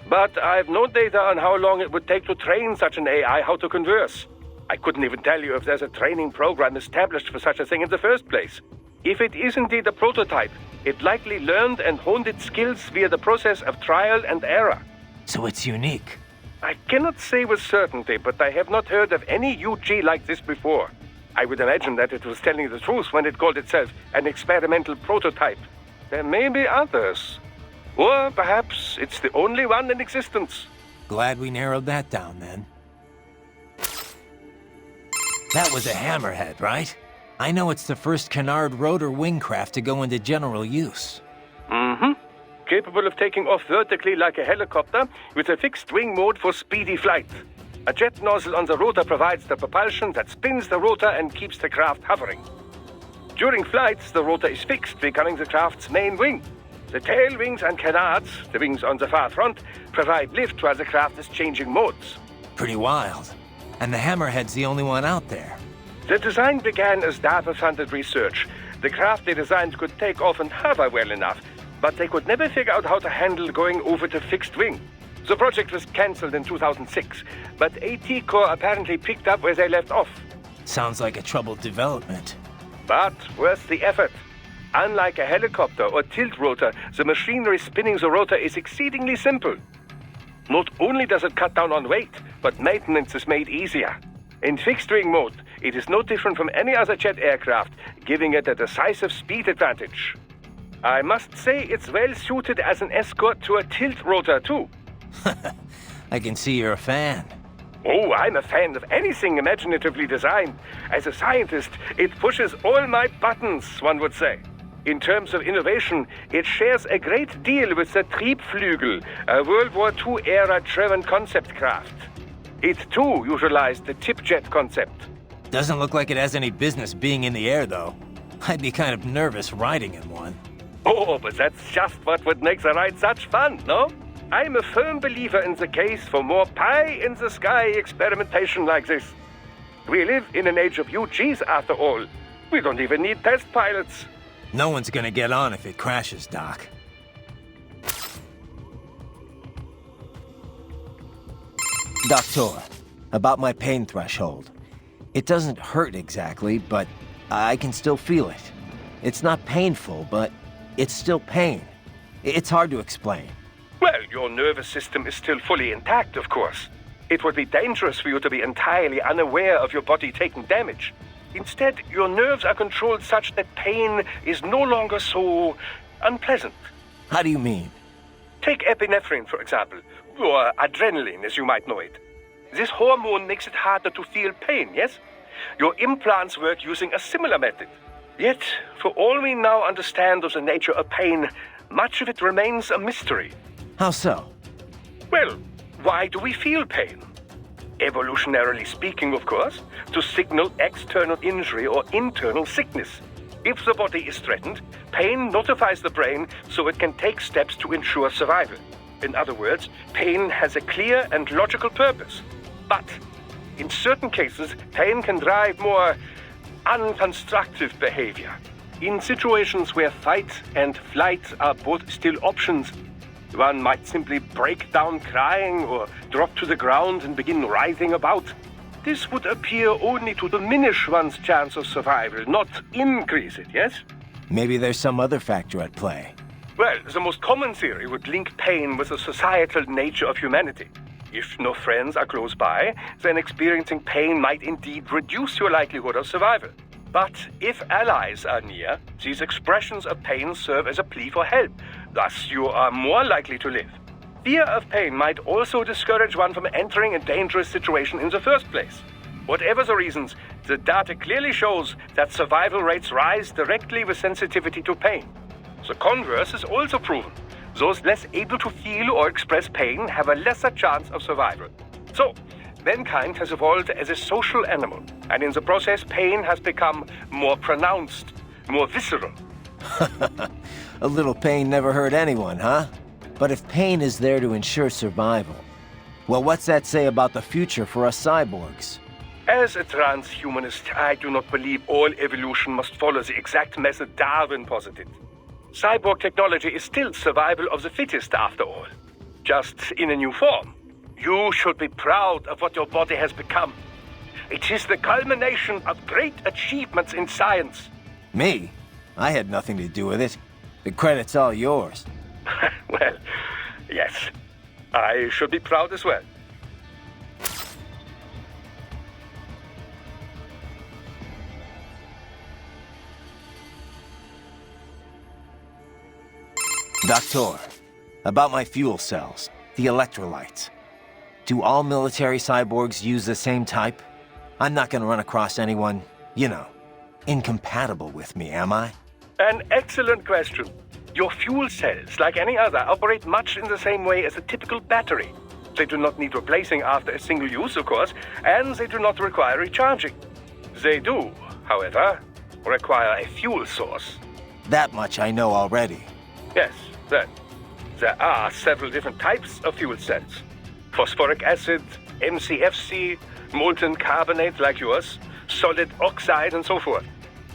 But I have no data on how long it would take to train such an AI how to converse. I couldn't even tell you if there's a training program established for such a thing in the first place. If it is indeed a prototype, it likely learned and honed its skills via the process of trial and error. So it's unique. I cannot say with certainty, but I have not heard of any UG like this before. I would imagine that it was telling the truth when it called itself an experimental prototype. There may be others. Or perhaps it's the only one in existence. Glad we narrowed that down then. That was a hammerhead, right? I know it's the first canard rotor wingcraft to go into general use. Capable of taking off vertically like a helicopter with a fixed wing mode for speedy flight. A jet nozzle on the rotor provides the propulsion that spins the rotor and keeps the craft hovering. During flights, the rotor is fixed, becoming the craft's main wing. The tail wings and canards, the wings on the far front, provide lift while the craft is changing modes. Pretty wild. And the hammerhead's the only one out there. The design began as DARPA-funded research. The craft they designed could take off and hover well enough, but they could never figure out how to handle going over to fixed wing. The project was cancelled in 2006, but AT Corps apparently picked up where they left off. Sounds like a troubled development. But worth the effort. Unlike a helicopter or tilt rotor, the machinery spinning the rotor is exceedingly simple. Not only does it cut down on weight, but maintenance is made easier. In fixed-wing mode, it is no different from any other jet aircraft, giving it a decisive speed advantage. I must say it's well suited as an escort to a tilt rotor, too. I can see you're a fan. Oh, I'm a fan of anything imaginatively designed. As a scientist, it pushes all my buttons, one would say. In terms of innovation, it shares a great deal with the Triebflügel, a World War II-era German concept craft. It, too, utilized the tip-jet concept. Doesn't look like it has any business being in the air, though. I'd be kind of nervous riding in one. Oh, but that's just what would make the ride such fun, no? I'm a firm believer in the case for more pie-in-the-sky experimentation like this. We live in an age of UGs, after all. We don't even need test pilots. No one's gonna get on if it crashes, Doc. Doctor, about my pain threshold. It doesn't hurt exactly, but I can still feel it. It's not painful, but it's still pain. It's hard to explain. Well, your nervous system is still fully intact, of course. It would be dangerous for you to be entirely unaware of your body taking damage. Instead, your nerves are controlled such that pain is no longer so unpleasant. How do you mean? Take epinephrine, for example, or adrenaline, as you might know it. This hormone makes it harder to feel pain, yes? Your implants work using a similar method. Yet, for all we now understand of the nature of pain, much of it remains a mystery. How so? Well, why do we feel pain? Evolutionarily speaking, of course, to signal external injury or internal sickness. If the body is threatened, pain notifies the brain so it can take steps to ensure survival. In other words, pain has a clear and logical purpose. But in certain cases, pain can drive more unconstructive behavior. In situations where fight and flight are both still options, one might simply break down crying or drop to the ground and begin writhing about. This would appear only to diminish one's chance of survival, not increase it, yes? Maybe there's some other factor at play. Well, the most common theory would link pain with the societal nature of humanity. If no friends are close by, then experiencing pain might indeed reduce your likelihood of survival. But if allies are near, these expressions of pain serve as a plea for help. Thus, you are more likely to live. Fear of pain might also discourage one from entering a dangerous situation in the first place. Whatever the reasons, the data clearly shows that survival rates rise directly with sensitivity to pain. The converse is also proven. Those less able to feel or express pain have a lesser chance of survival. So, mankind has evolved as a social animal, and in the process, pain has become more pronounced, more visceral. A little pain never hurt anyone, huh? But if pain is there to ensure survival, well, what's that say about the future for us cyborgs? As a transhumanist, I do not believe all evolution must follow the exact method Darwin posited. Cyborg technology is still survival of the fittest, after all. Just in a new form. You should be proud of what your body has become. It is the culmination of great achievements in science. Me? I had nothing to do with it. The credit's all yours. Well, yes. I should be proud as well. Doctor, about my fuel cells, the electrolytes. Do all military cyborgs use the same type? I'm not gonna run across anyone, you know, incompatible with me, am I? An excellent question. Your fuel cells, like any other, operate much in the same way as a typical battery. They do not need replacing after a single use, of course, and they do not require recharging. They do, however, require a fuel source. That much I know already. Yes, then. There are several different types of fuel cells. Phosphoric acid, MCFC, molten carbonate like yours, solid oxide, and so forth.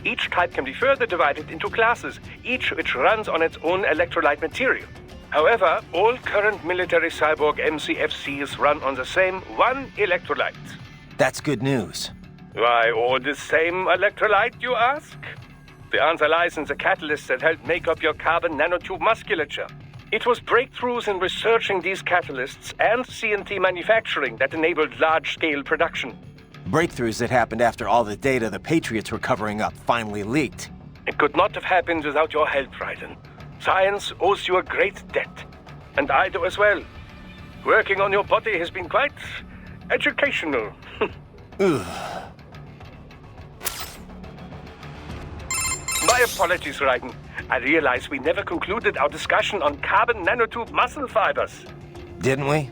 Each type can be further divided into classes, each which runs on its own electrolyte material. However, all current military cyborg MCFCs run on the same one electrolyte. That's good news. Why all the same electrolyte, you ask? The answer lies in the catalysts that help make up your carbon nanotube musculature. It was breakthroughs in researching these catalysts and CNT manufacturing that enabled large-scale production. Breakthroughs that happened after all the data the Patriots were covering up finally leaked. It could not have happened without your help, Raiden. Science owes you a great debt. And I do as well. Working on your body has been quite educational. My apologies, Raiden. I realize we never concluded our discussion on carbon nanotube muscle fibers. Didn't we?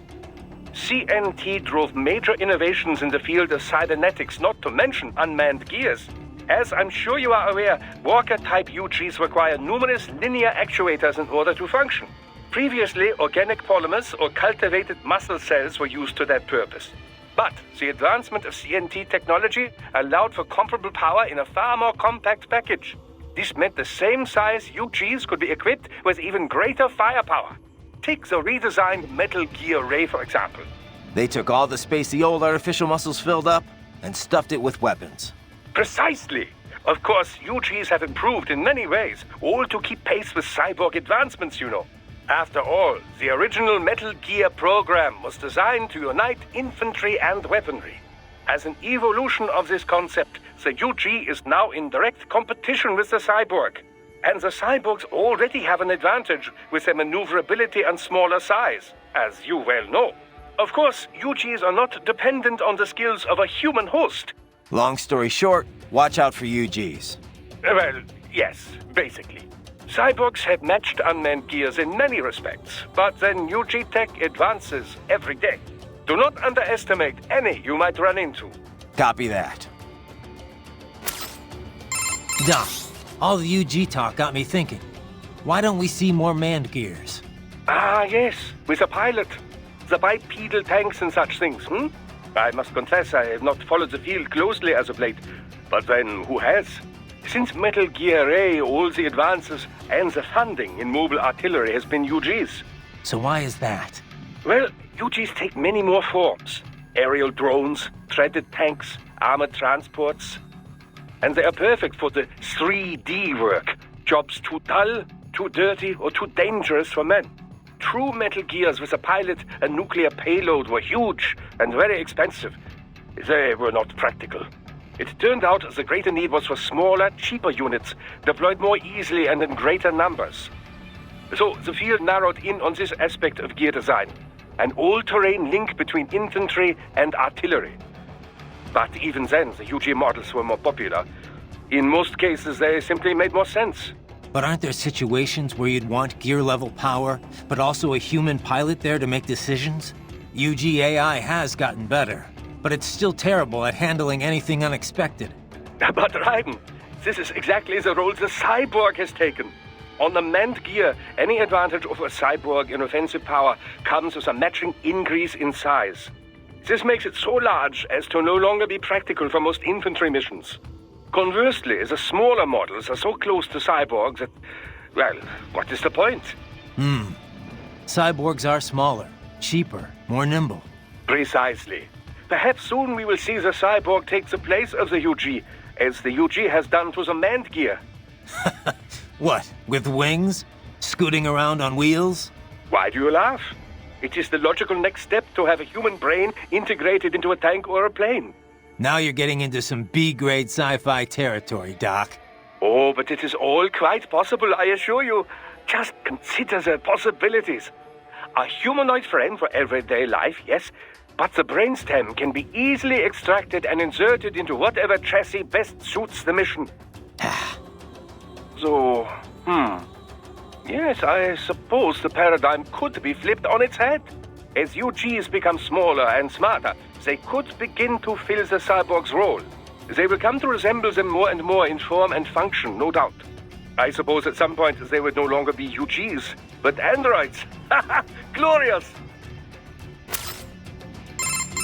CNT drove major innovations in the field of cybernetics, not to mention unmanned gears. As I'm sure you are aware, Walker-type UGs require numerous linear actuators in order to function. Previously, organic polymers or cultivated muscle cells were used to that purpose. But the advancement of CNT technology allowed for comparable power in a far more compact package. This meant the same size UGs could be equipped with even greater firepower. Take the redesigned Metal Gear Ray, for example. They took all the space the old artificial muscles filled up and stuffed it with weapons. Precisely. Of course, UGs have improved in many ways, all to keep pace with cyborg advancements, you know. After all, the original Metal Gear program was designed to unite infantry and weaponry. As an evolution of this concept, the UG is now in direct competition with the cyborg. And the cyborgs already have an advantage with their maneuverability and smaller size, as you well know. Of course, UGs are not dependent on the skills of a human host. Long story short, watch out for UGs. Well, yes, basically. Cyborgs have matched unmanned gears in many respects, but then UG tech advances every day. Do not underestimate any you might run into. Copy that. Doc, all the UG talk got me thinking. Why don't we see more manned gears? Ah, yes, with a pilot. The bipedal tanks and such things, I must confess I have not followed the field closely as of late, but then who has? Since Metal Gear A, all the advances and the funding in mobile artillery has been UGs. So why is that? Well, UGs take many more forms. Aerial drones, treaded tanks, armored transports. And they are perfect for the 3D work. Jobs too dull, too dirty, or too dangerous for men. True Metal Gears with a pilot and nuclear payload were huge and very expensive. They were not practical. It turned out the greater need was for smaller, cheaper units, deployed more easily and in greater numbers. So the field narrowed in on this aspect of gear design, an all-terrain link between infantry and artillery. But even then, the UG models were more popular. In most cases, they simply made more sense. But aren't there situations where you'd want gear-level power, but also a human pilot there to make decisions? UG AI has gotten better, but it's still terrible at handling anything unexpected. But Raiden, this is exactly the role the cyborg has taken. On the manned gear, any advantage over a cyborg in offensive power comes with a matching increase in size. This makes it so large as to no longer be practical for most infantry missions. Conversely, the smaller models are so close to cyborgs that, well, what is the point? Cyborgs are smaller, cheaper, more nimble. Precisely. Perhaps soon we will see the cyborg take the place of the UG, as the UG has done to the manned gear. What, with wings? Scooting around on wheels? Why do you laugh? It is the logical next step to have a human brain integrated into a tank or a plane. Now you're getting into some B-grade sci-fi territory, Doc. Oh, but it is all quite possible, I assure you. Just consider the possibilities. A humanoid frame for everyday life, yes, but the brainstem can be easily extracted and inserted into whatever chassis best suits the mission. So, yes, I suppose the paradigm could be flipped on its head. As UGs become smaller and smarter, they could begin to fill the cyborg's role. They will come to resemble them more and more in form and function, no doubt. I suppose at some point they would no longer be UGs, but androids. Glorious!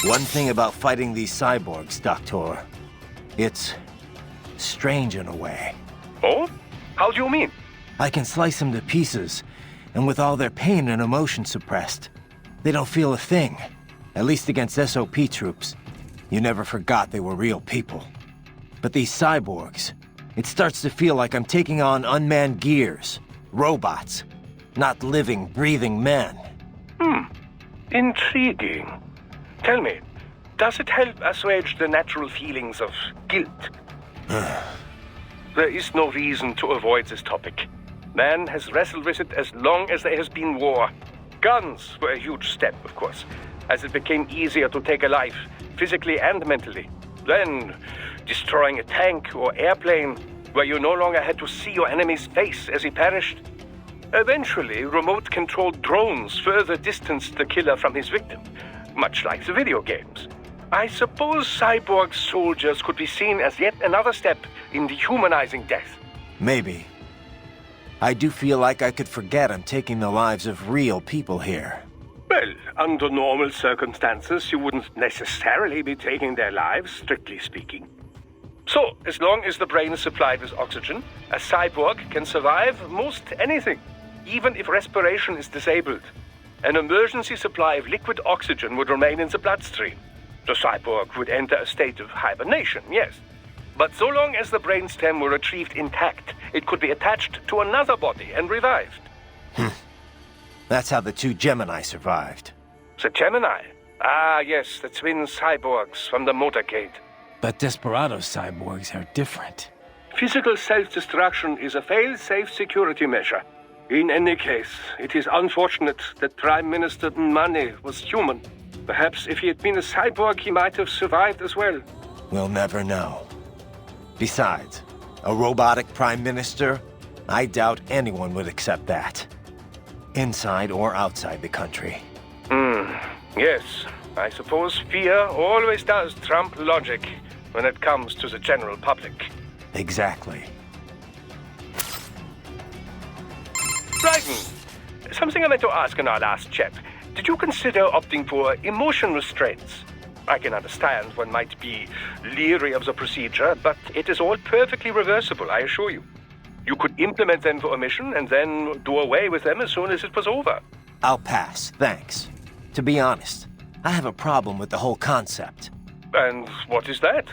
One thing about fighting these cyborgs, Doctor, it's strange in a way. Oh? How do you mean? I can slice them to pieces, and with all their pain and emotion suppressed, they don't feel a thing. At least against SOP troops. You never forgot they were real people. But these cyborgs, it starts to feel like I'm taking on unmanned gears, robots, not living, breathing men. Intriguing. Tell me, does it help assuage the natural feelings of guilt? There is no reason to avoid this topic. Man has wrestled with it as long as there has been war. Guns were a huge step, of course, as it became easier to take a life, physically and mentally. Then, destroying a tank or airplane, where you no longer had to see your enemy's face as he perished. Eventually, remote-controlled drones further distanced the killer from his victim, much like the video games. I suppose cyborg soldiers could be seen as yet another step in dehumanizing death. Maybe. I do feel like I could forget I'm taking the lives of real people here. Well, under normal circumstances, you wouldn't necessarily be taking their lives, strictly speaking. So, as long as the brain is supplied with oxygen, a cyborg can survive most anything, even if respiration is disabled. An emergency supply of liquid oxygen would remain in the bloodstream. The cyborg would enter a state of hibernation, yes. But so long as the brainstem were retrieved intact, it could be attached to another body and revived. That's how the two Gemini survived. The Gemini? Ah, yes, the twin cyborgs from the motorcade. But Desperado cyborgs are different. Physical self-destruction is a fail-safe security measure. In any case, it is unfortunate that Prime Minister Nmane was human. Perhaps if he had been a cyborg, he might have survived as well. We'll never know. Besides, a robotic prime minister? I doubt anyone would accept that. Inside or outside the country. Yes, I suppose fear always does trump logic when it comes to the general public. Exactly. Raiden, something I meant to ask in our last chat. Did you consider opting for emotion restraints? I can understand one might be leery of the procedure, but it is all perfectly reversible, I assure you. You could implement them for a mission and then do away with them as soon as it was over. I'll pass, thanks. To be honest, I have a problem with the whole concept. And what is that?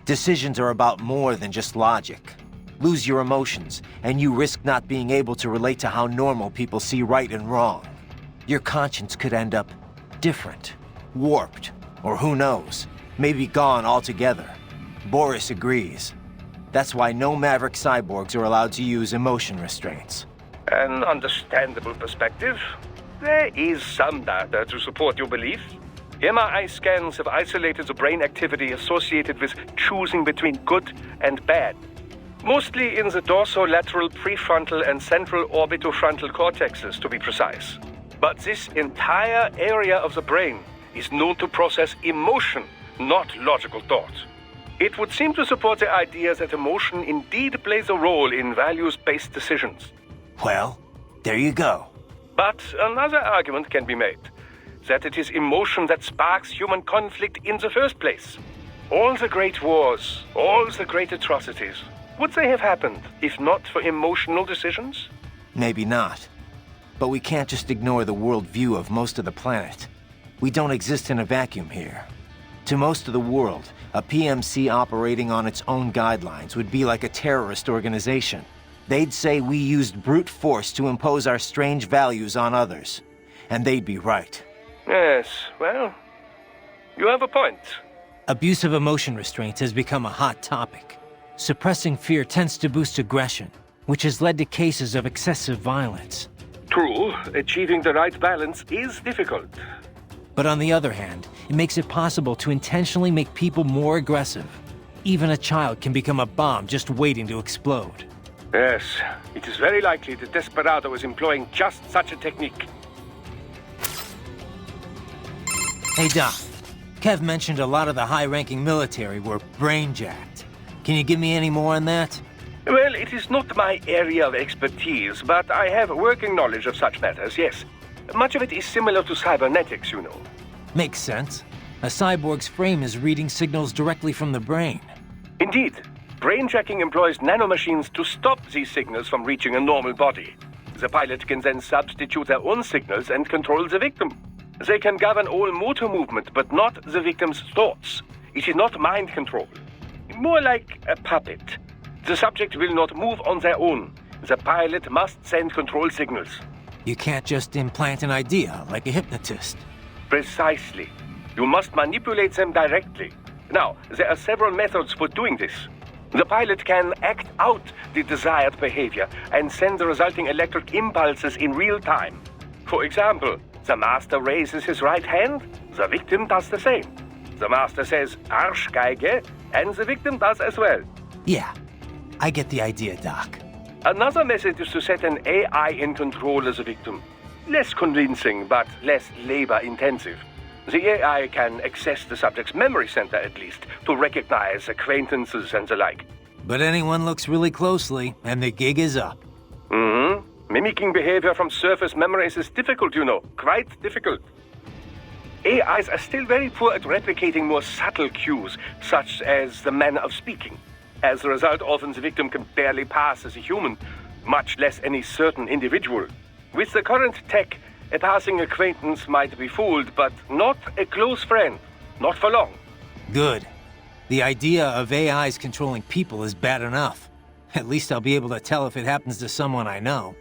Decisions are about more than just logic. Lose your emotions, and you risk not being able to relate to how normal people see right and wrong. Your conscience could end up different, warped, or who knows, maybe gone altogether. Boris agrees. That's why no Maverick cyborgs are allowed to use emotion restraints. An understandable perspective. There is some data to support your belief. MRI scans have isolated the brain activity associated with choosing between good and bad. Mostly in the dorsolateral prefrontal and central orbitofrontal cortexes, to be precise. But this entire area of the brain is known to process emotion, not logical thought. It would seem to support the idea that emotion indeed plays a role in values-based decisions. Well, there you go. But another argument can be made, that it is emotion that sparks human conflict in the first place. All the great wars, all the great atrocities, would they have happened if not for emotional decisions? Maybe not. But we can't just ignore the worldview of most of the planet. We don't exist in a vacuum here. To most of the world, a PMC operating on its own guidelines would be like a terrorist organization. They'd say we used brute force to impose our strange values on others. And they'd be right. Yes, well, you have a point. Abuse of emotion restraints has become a hot topic. Suppressing fear tends to boost aggression, which has led to cases of excessive violence. True, achieving the right balance is difficult. But on the other hand, it makes it possible to intentionally make people more aggressive. Even a child can become a bomb just waiting to explode. Yes, it is very likely that Desperado is employing just such a technique. Hey Doc, Kev mentioned a lot of the high-ranking military were brain-jacked. Can you give me any more on that? Well, it is not my area of expertise, but I have working knowledge of such matters, yes. Much of it is similar to cybernetics, you know. Makes sense. A cyborg's frame is reading signals directly from the brain. Indeed. Brainjacking employs nanomachines to stop these signals from reaching a normal body. The pilot can then substitute their own signals and control the victim. They can govern all motor movement, but not the victim's thoughts. It is not mind control. More like a puppet. The subject will not move on their own. The pilot must send control signals. You can't just implant an idea like a hypnotist. Precisely. You must manipulate them directly. Now, there are several methods for doing this. The pilot can act out the desired behavior and send the resulting electric impulses in real time. For example, the master raises his right hand, the victim does the same. The master says, Arschgeige, and the victim does as well. Yeah, I get the idea, Doc. Another method is to set an AI in control as a victim. Less convincing, but less labor-intensive. The AI can access the subject's memory center, at least, to recognize acquaintances and the like. But anyone looks really closely, and the gig is up. Mimicking behavior from surface memories is difficult, you know. Quite difficult. AIs are still very poor at replicating more subtle cues, such as the manner of speaking. As a result, often the victim can barely pass as a human, much less any certain individual. With the current tech, a passing acquaintance might be fooled, but not a close friend. Not for long. Good. The idea of AIs controlling people is bad enough. At least I'll be able to tell if it happens to someone I know.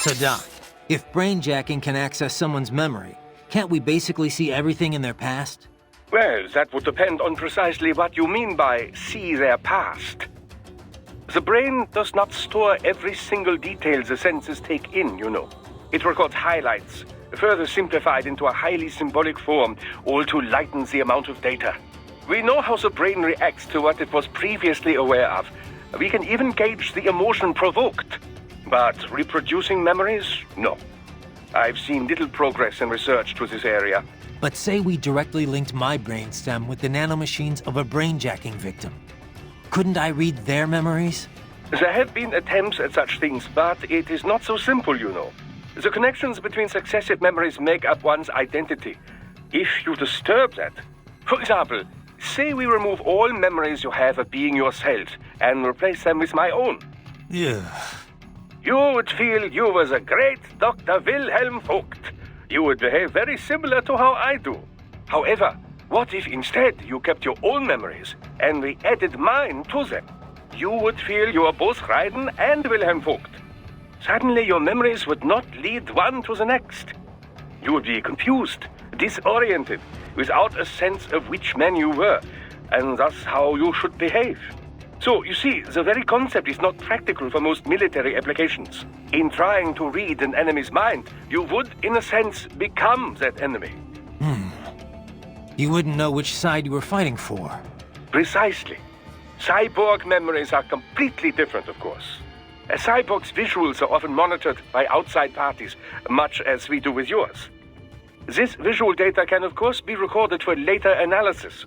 So Doc, if brainjacking can access someone's memory, can't we basically see everything in their past? Well, that would depend on precisely what you mean by see their past. The brain does not store every single detail the senses take in, you know. It records highlights, further simplified into a highly symbolic form, all to lighten the amount of data. We know how the brain reacts to what it was previously aware of. We can even gauge the emotion provoked. But reproducing memories? No. I've seen little progress in research to this area. But say we directly linked my brainstem with the nanomachines of a brainjacking victim. Couldn't I read their memories? There have been attempts at such things, but it is not so simple, you know. The connections between successive memories make up one's identity. If you disturb that, for example, say we remove all memories you have of being yourself and replace them with my own. Yeah. You would feel you was a great Dr. Wilhelm Vogt. You would behave very similar to how I do. However, what if instead you kept your own memories and we added mine to them? You would feel you are both Raiden and Wilhelm Vogt. Suddenly your memories would not lead one to the next. You would be confused, disoriented, without a sense of which man you were, and thus how you should behave. So, you see, the very concept is not practical for most military applications. In trying to read an enemy's mind, you would, in a sense, become that enemy. You wouldn't know which side you were fighting for. Precisely. Cyborg memories are completely different, of course. A cyborg's visuals are often monitored by outside parties, much as we do with yours. This visual data can, of course, be recorded for later analysis.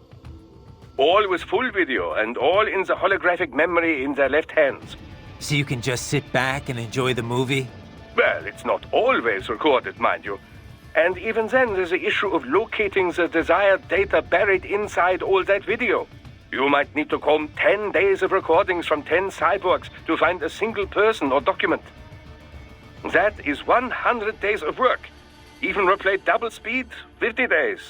All with full video and all in the holographic memory in their left hands. So you can just sit back and enjoy the movie? Well, it's not always recorded, mind you. And even then, there's the issue of locating the desired data buried inside all that video. You might need to comb 10 days of recordings from 10 cyborgs to find a single person or document. That is 100 days of work. Even replayed double speed, 50 days.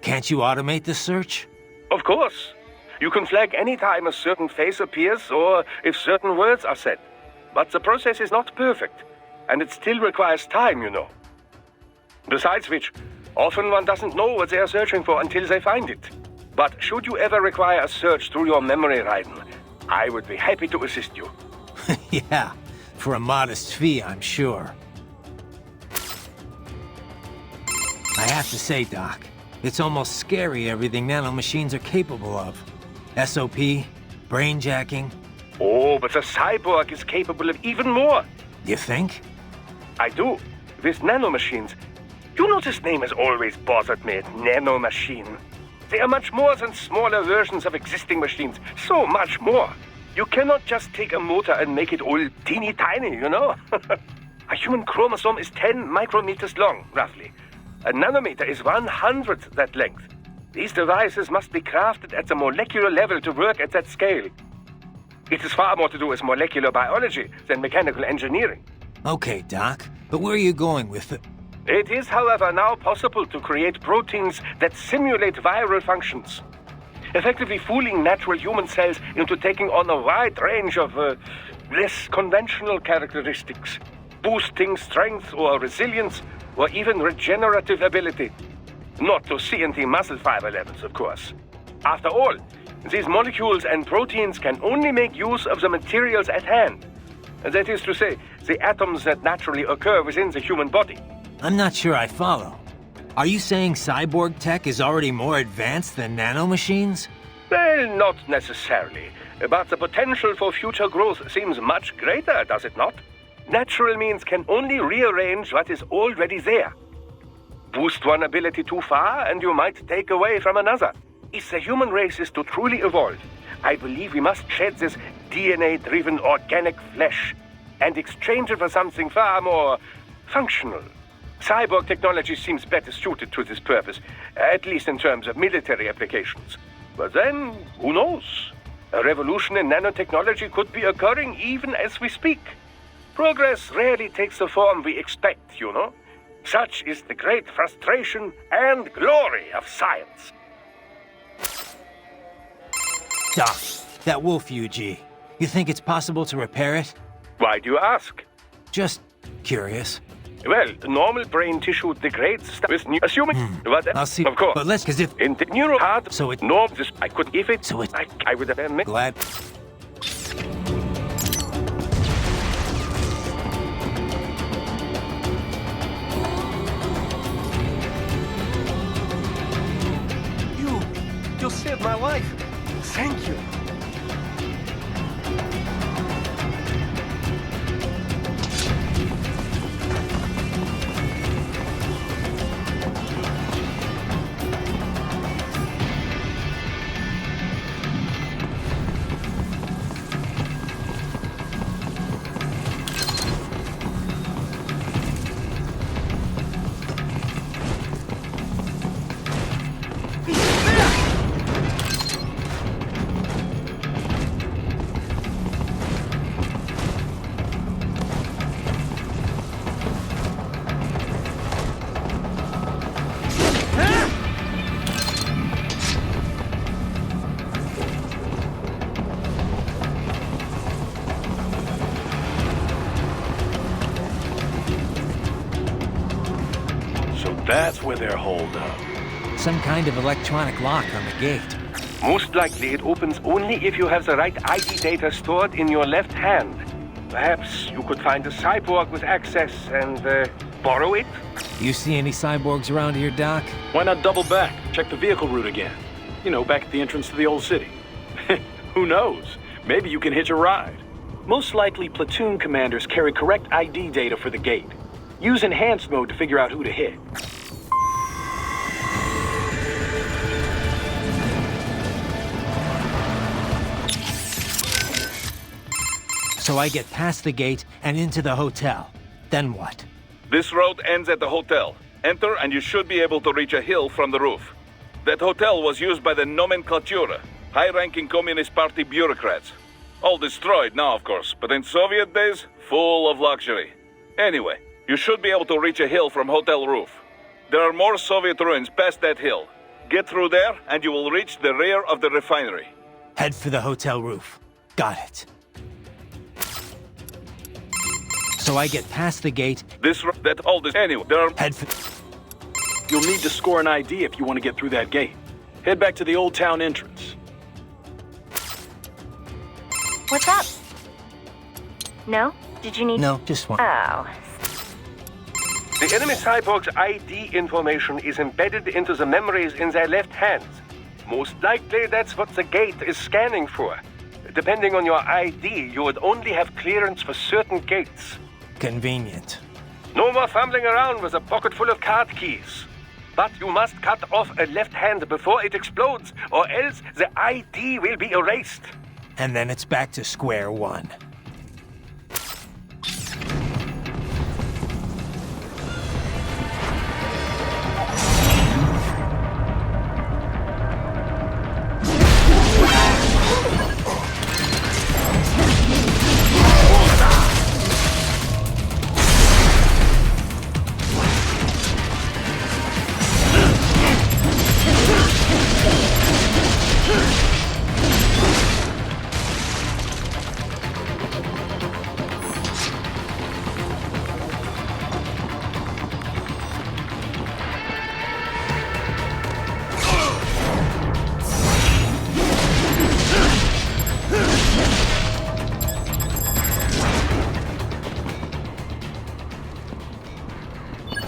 Can't you automate the search? Of course. You can flag any time a certain face appears or if certain words are said. But the process is not perfect, and it still requires time, you know. Besides which, often one doesn't know what they are searching for until they find it. But should you ever require a search through your memory, Raiden, I would be happy to assist you. Yeah, for a modest fee, I'm sure. I have to say, Doc, it's almost scary everything nanomachines are capable of. SOP, brainjacking. Oh, but the cyborg is capable of even more. You think? I do. With nanomachines. You know this name has always bothered me, nanomachine. They are much more than smaller versions of existing machines. So much more. You cannot just take a motor and make it all teeny tiny, you know? A human chromosome is 10 micrometers long, roughly. A nanometer is 1/100th that length. These devices must be crafted at the molecular level to work at that scale. It is far more to do with molecular biology than mechanical engineering. Okay, Doc, but where are you going with it? It is, however, now possible to create proteins that simulate viral functions, effectively fooling natural human cells into taking on a wide range of less conventional characteristics, boosting strength or resilience or even regenerative ability. Not to CNT muscle fiber levels, of course. After all, these molecules and proteins can only make use of the materials at hand. That is to say, the atoms that naturally occur within the human body. I'm not sure I follow. Are you saying cyborg tech is already more advanced than nanomachines? Well, not necessarily. But the potential for future growth seems much greater, does it not? Natural means can only rearrange what is already there. Boost one ability too far, and you might take away from another. If the human race is to truly evolve, I believe we must shed this DNA-driven organic flesh and exchange it for something far more functional. Cyborg technology seems better suited to this purpose, at least in terms of military applications. But then, who knows? A revolution in nanotechnology could be occurring even as we speak. Progress rarely takes the form we expect, you know? Such is the great frustration and glory of science. Doc, that wolf UG, you think it's possible to repair it? Why do you ask? Just curious. Well, normal brain tissue degrades with new... Assuming... But, I'll see. Of course. But let's, cause if... In the neuro heart... So it... No, this... I could... If it... So it... I would have been... Glad. You saved my life. Thank you. That's where they're holed up. Some kind of electronic lock on the gate. Most likely it opens only if you have the right ID data stored in your left hand. Perhaps you could find a cyborg with access and borrow it? You see any cyborgs around here, Doc? Why not double back? Check the vehicle route again. You know, back at the entrance to the old city. Who knows? Maybe you can hitch a ride. Most likely, platoon commanders carry correct ID data for the gate. Use enhanced mode to figure out who to hit. So I get past the gate and into the hotel. Then what? This road ends at the hotel. Enter and you should be able to reach a hill from the roof. That hotel was used by the nomenclatura, high-ranking Communist Party bureaucrats. All destroyed now, of course, but in Soviet days, full of luxury. Anyway, you should be able to reach a hill from hotel roof. There are more Soviet ruins past that hill. Get through there and you will reach the rear of the refinery. Head for the hotel roof. Got it. So I get past the gate. Anyway, there are... Head for... You'll need to score an ID if you want to get through that gate. Head back to the old town entrance. What's up? No? Did you need... No, just one. Oh. The enemy cyborg's ID information is embedded into the memories in their left hands. Most likely that's what the gate is scanning for. Depending on your ID, you would only have clearance for certain gates. Convenient. No more fumbling around with a pocket full of card keys. But you must cut off a left hand before it explodes, or else the ID will be erased. And then it's back to square one.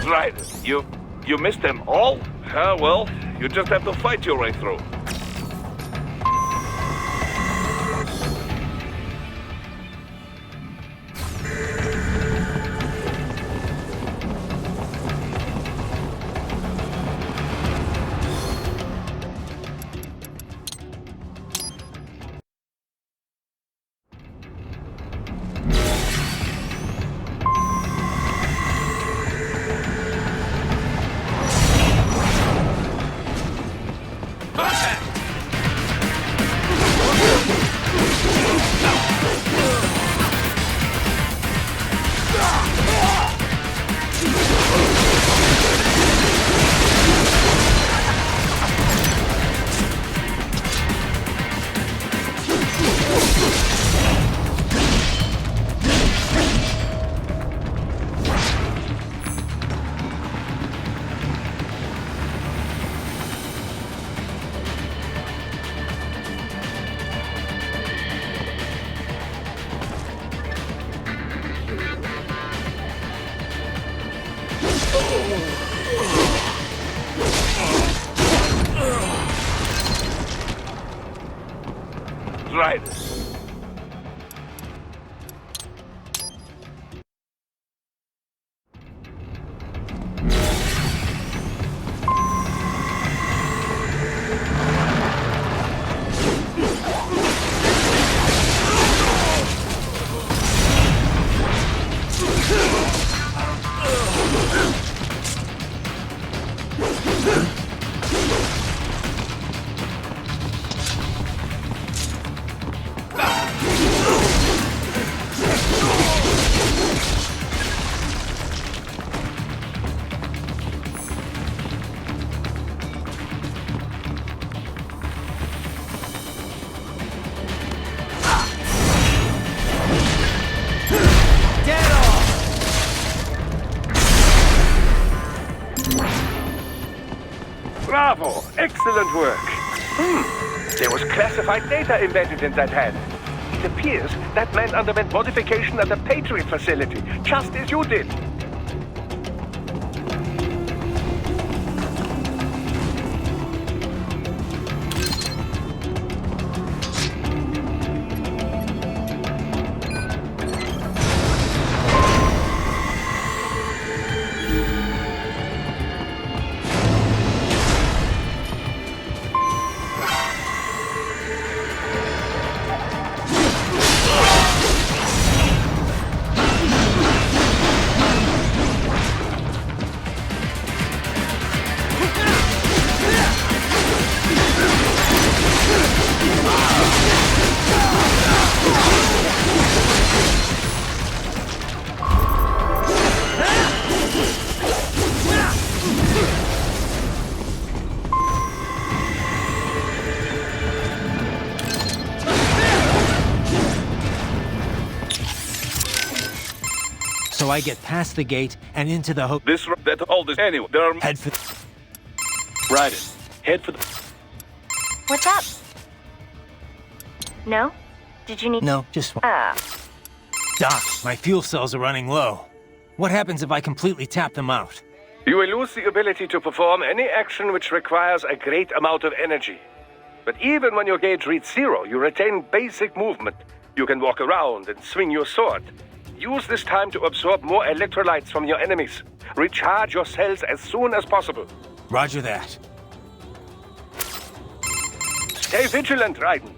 Right. You missed them all? Well, you just have to fight your way through. Right. Excellent work. There was classified data embedded in that hand. It appears that man underwent modification at the Patriot facility, just as you did. So I get past the gate and into the That all this anyway. There are head for... Raiden, head for the... What's up? No? Did you need... No, just one. Ah. Doc, my fuel cells are running low. What happens if I completely tap them out? You will lose the ability to perform any action which requires a great amount of energy. But even when your gauge reaches 0, you retain basic movement. You can walk around and swing your sword. Use this time to absorb more electrolytes from your enemies. Recharge your cells as soon as possible. Roger that. Stay vigilant, Raiden.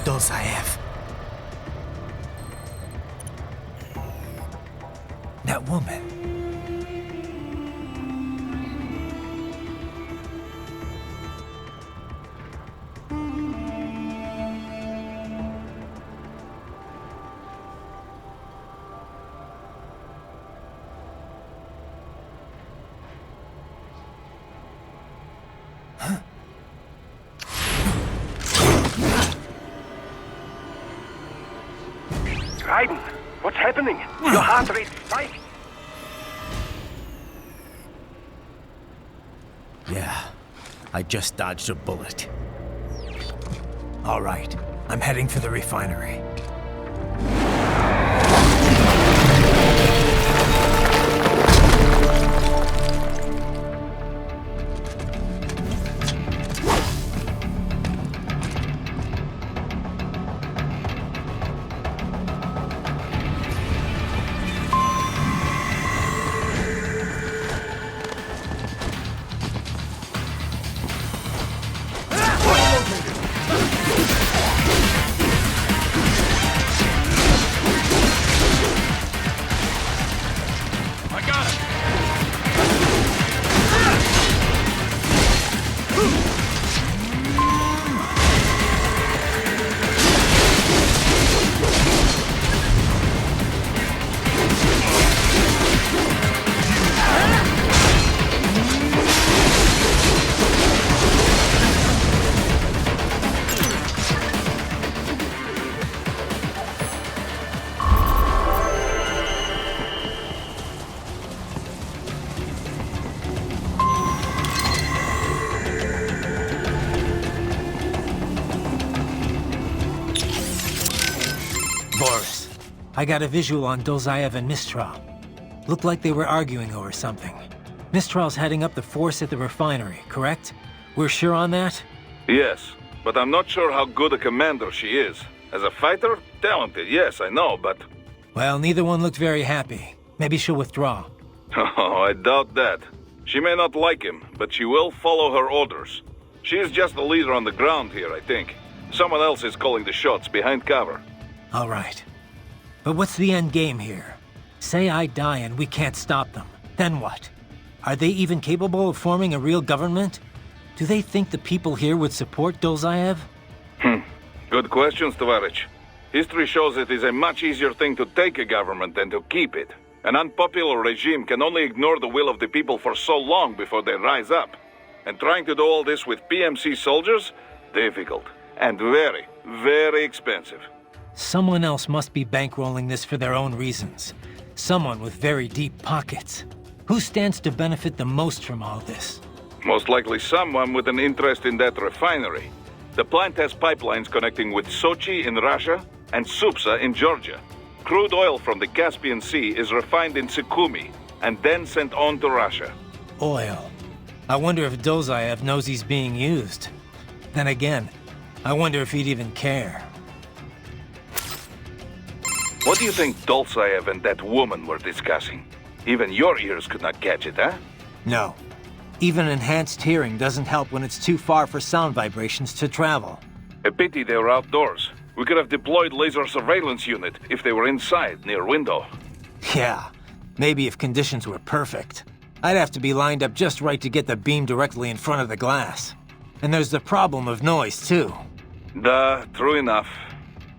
Those I have. That woman. Raiden, what's happening? Your heart rate spiked. Yeah, I just dodged a bullet. All right, I'm heading for the refinery. I got a visual on Dolzaev and Mistral. Looked like they were arguing over something. Mistral's heading up the force at the refinery, correct? We're sure on that? Yes, but I'm not sure how good a commander she is. As a fighter, talented, yes, I know, but... Well, neither one looked very happy. Maybe she'll withdraw. Oh, I doubt that. She may not like him, but she will follow her orders. She is just the leader on the ground here, I think. Someone else is calling the shots behind cover. All right. But what's the end game here? Say I die and we can't stop them. Then what? Are they even capable of forming a real government? Do they think the people here would support Dolzaev? Good questions, Tovarich. History shows it is a much easier thing to take a government than to keep it. An unpopular regime can only ignore the will of the people for so long before they rise up. And trying to do all this with PMC soldiers? Difficult. And very, very expensive. Someone else must be bankrolling this for their own reasons. Someone with very deep pockets. Who stands to benefit the most from all this? Most likely someone with an interest in that refinery. The plant has pipelines connecting with Sochi in Russia and Supsa in Georgia. Crude oil from the Caspian Sea is refined in Sukhumi and then sent on to Russia. Oil. I wonder if Dolzaev knows he's being used. Then again, I wonder if he'd even care. What do you think Dolzaev and that woman were discussing? Even your ears could not catch it, huh? No. Even enhanced hearing doesn't help when it's too far for sound vibrations to travel. A pity they were outdoors. We could have deployed laser surveillance unit if they were inside, near window. Yeah, maybe if conditions were perfect. I'd have to be lined up just right to get the beam directly in front of the glass. And there's the problem of noise, too. Duh, true enough.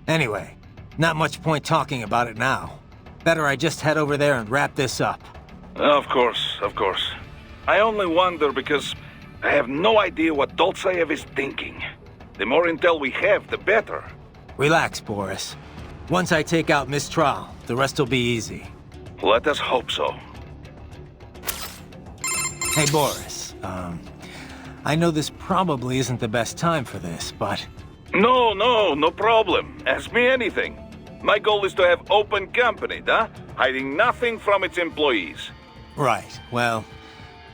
Anyway, not much point talking about it now. Better I just head over there and wrap this up. Of course, of course. I only wonder because I have no idea what Dolzaev is thinking. The more intel we have, the better. Relax, Boris. Once I take out Mistral, the rest will be easy. Let us hope so. Hey, Boris, I know this probably isn't the best time for this, but... No problem. Ask me anything. My goal is to have open company, hiding nothing from its employees. Right, well,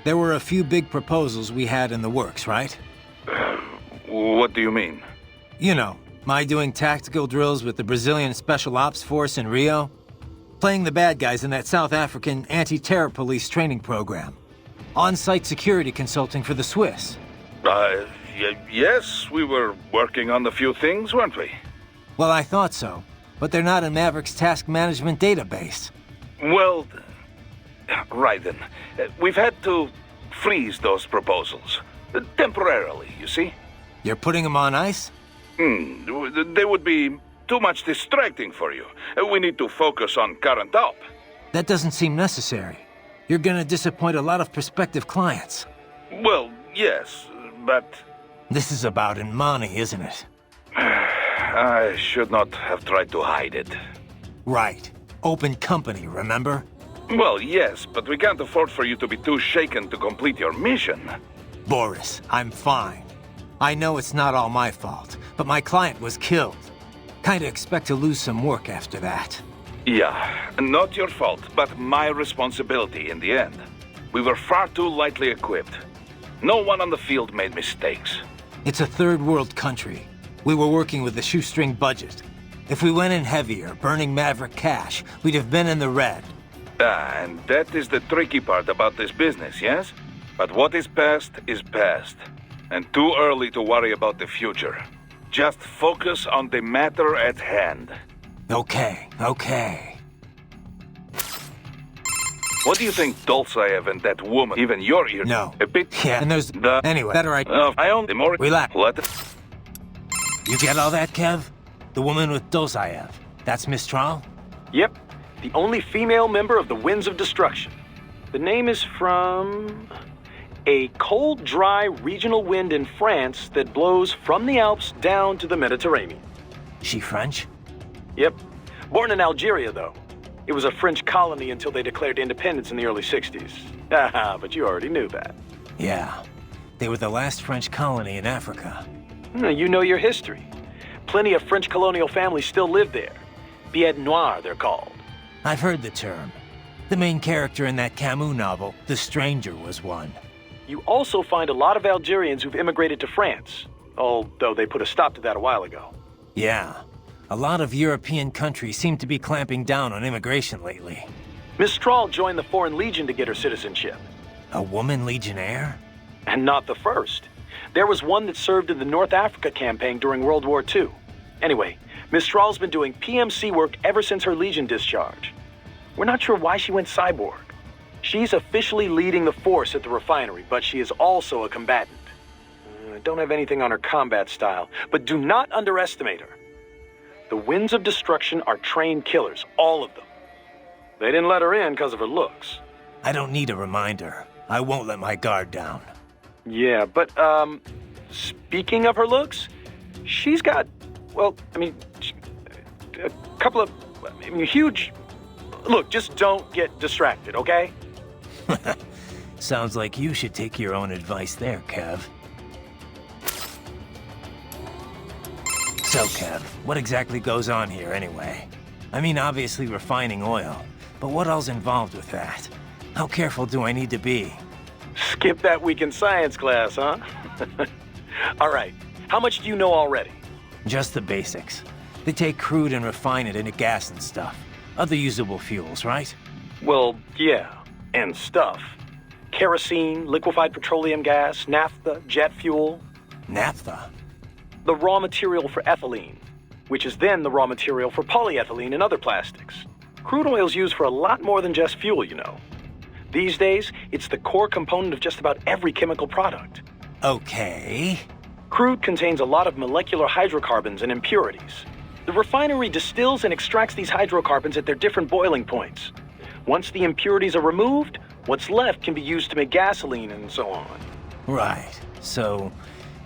there were a few big proposals we had in the works, right? What do you mean? You know, my doing tactical drills with the Brazilian Special Ops Force in Rio, playing the bad guys in that South African anti-terror police training program, on-site security consulting for the Swiss. Yes, we were working on a few things, weren't we? Well, I thought so, but they're not in Maverick's task management database. Well, Raiden, we've had to freeze those proposals. Temporarily, you see? You're putting them on ice? They would be too much distracting for you. We need to focus on current op. That doesn't seem necessary. You're gonna disappoint a lot of prospective clients. Well, yes, but... This is about money, isn't it? I should not have tried to hide it. Right. Open company, remember? Well, yes, but we can't afford for you to be too shaken to complete your mission. Boris, I'm fine. I know it's not all my fault, but my client was killed. Kinda expect to lose some work after that. Yeah, not your fault, but my responsibility in the end. We were far too lightly equipped. No one on the field made mistakes. It's a third world country. We were working with a shoestring budget. If we went in heavier, burning Maverick cash, we'd have been in the red. And that is the tricky part about this business, yes? But what is past, and too early to worry about the future. Just focus on the matter at hand. Okay. What do you think Dolzaev and that woman, even your ear... No. A bit... Yeah, and there's... Anyway, better I only more... Relax. Let... You get all that, Kev? The woman with Dolzaev. That's Mistral? Yep. The only female member of the Winds of Destruction. The name is from... a cold, dry regional wind in France that blows from the Alps down to the Mediterranean. She French? Yep. Born in Algeria, though. It was a French colony until they declared independence in the early 60s. Haha, but you already knew that. Yeah. They were the last French colony in Africa. You know your history. Plenty of French colonial families still live there. Pied Noir, they're called. I've heard the term. The main character in that Camus novel, The Stranger, was one. You also find a lot of Algerians who've immigrated to France, although they put a stop to that a while ago. Yeah. A lot of European countries seem to be clamping down on immigration lately. Miss Strahl joined the Foreign Legion to get her citizenship. A woman legionnaire? And not the first. There was one that served in the North Africa campaign during World War II. Anyway, Miss Strahl's been doing PMC work ever since her Legion discharge. We're not sure why she went cyborg. She's officially leading the force at the refinery, but she is also a combatant. I don't have anything on her combat style, but do not underestimate her. The Winds of Destruction are trained killers, all of them. They didn't let her in because of her looks. I don't need a reminder. I won't let my guard down. Yeah, but, speaking of her looks, she's got, well, I mean, a couple of, huge... Look, just don't get distracted, okay? Sounds like you should take your own advice there, Kev. So, Kev, what exactly goes on here anyway? I mean, obviously refining oil, but what else involved with that? How careful do I need to be? Skip that week in science class, huh? All right, how much do you know already? Just the basics. They take crude and refine it into gas and stuff. Other usable fuels, right? Well, yeah, and stuff. Kerosene, liquefied petroleum gas, naphtha, jet fuel. Naphtha? The raw material for ethylene, which is then the raw material for polyethylene and other plastics. Crude oil's used for a lot more than just fuel, you know. These days, it's the core component of just about every chemical product. Okay. Crude contains a lot of molecular hydrocarbons and impurities. The refinery distills and extracts these hydrocarbons at their different boiling points. Once the impurities are removed, what's left can be used to make gasoline and so on. Right. So,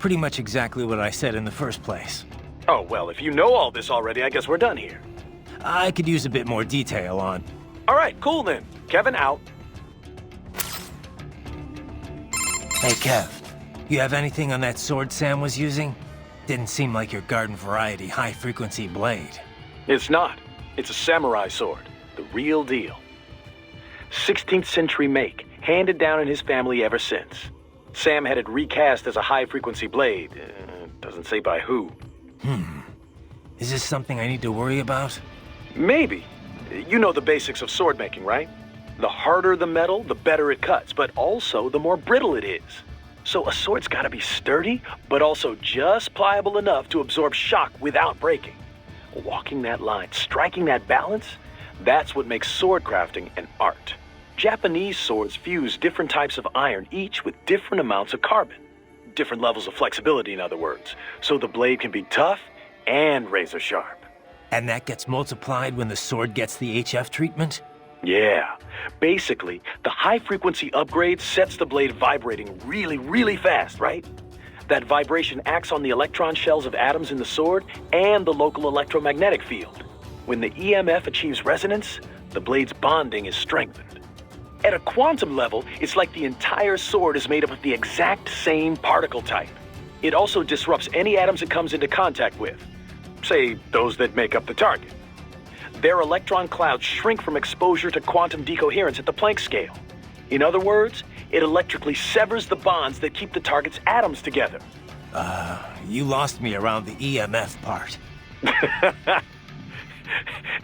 pretty much exactly what I said in the first place. Oh, well, if you know all this already, I guess we're done here. I could use a bit more detail on... All right, cool then. Kevin out. Hey, Kev. You have anything on that sword Sam was using? Didn't seem like your garden variety high-frequency blade. It's not. It's a samurai sword. The real deal. 16th century make, handed down in his family ever since. Sam had it recast as a high-frequency blade. Doesn't say by who. Is this something I need to worry about? Maybe. You know the basics of sword making, right? The harder the metal, the better it cuts, but also the more brittle it is. So a sword's gotta be sturdy, but also just pliable enough to absorb shock without breaking. Walking that line, striking that balance, that's what makes sword crafting an art. Japanese swords fuse different types of iron, each with different amounts of carbon. Different levels of flexibility, in other words. So the blade can be tough and razor sharp. And that gets multiplied when the sword gets the HF treatment? Yeah. Basically, the high-frequency upgrade sets the blade vibrating really, really fast, right? That vibration acts on the electron shells of atoms in the sword and the local electromagnetic field. When the EMF achieves resonance, the blade's bonding is strengthened. At a quantum level, it's like the entire sword is made up of the exact same particle type. It also disrupts any atoms it comes into contact with. Say, those that make up the target. Their electron clouds shrink from exposure to quantum decoherence at the Planck scale. In other words, it electrically severs the bonds that keep the target's atoms together. You lost me around the EMF part.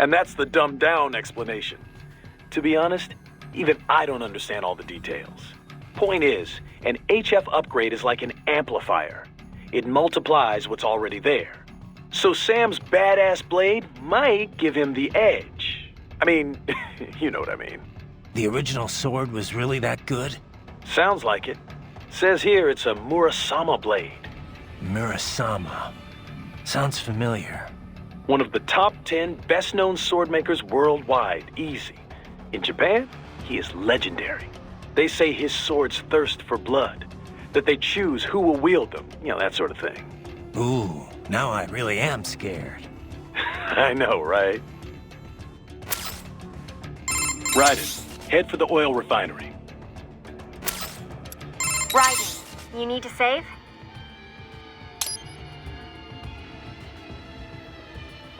And that's the dumbed-down explanation. To be honest, even I don't understand all the details. Point is, an HF upgrade is like an amplifier. It multiplies what's already there. So Sam's badass blade might give him the edge. I mean, you know what I mean. The original sword was really that good? Sounds like it. Says here it's a Murasama blade. Murasama. Sounds familiar. One of the top 10 best-known sword makers worldwide, easy. In Japan, he is legendary. They say his swords thirst for blood, that they choose who will wield them, you know, that sort of thing. Ooh, now I really am scared. I know, right? Raiden, head for the oil refinery. Raiden, you need to save?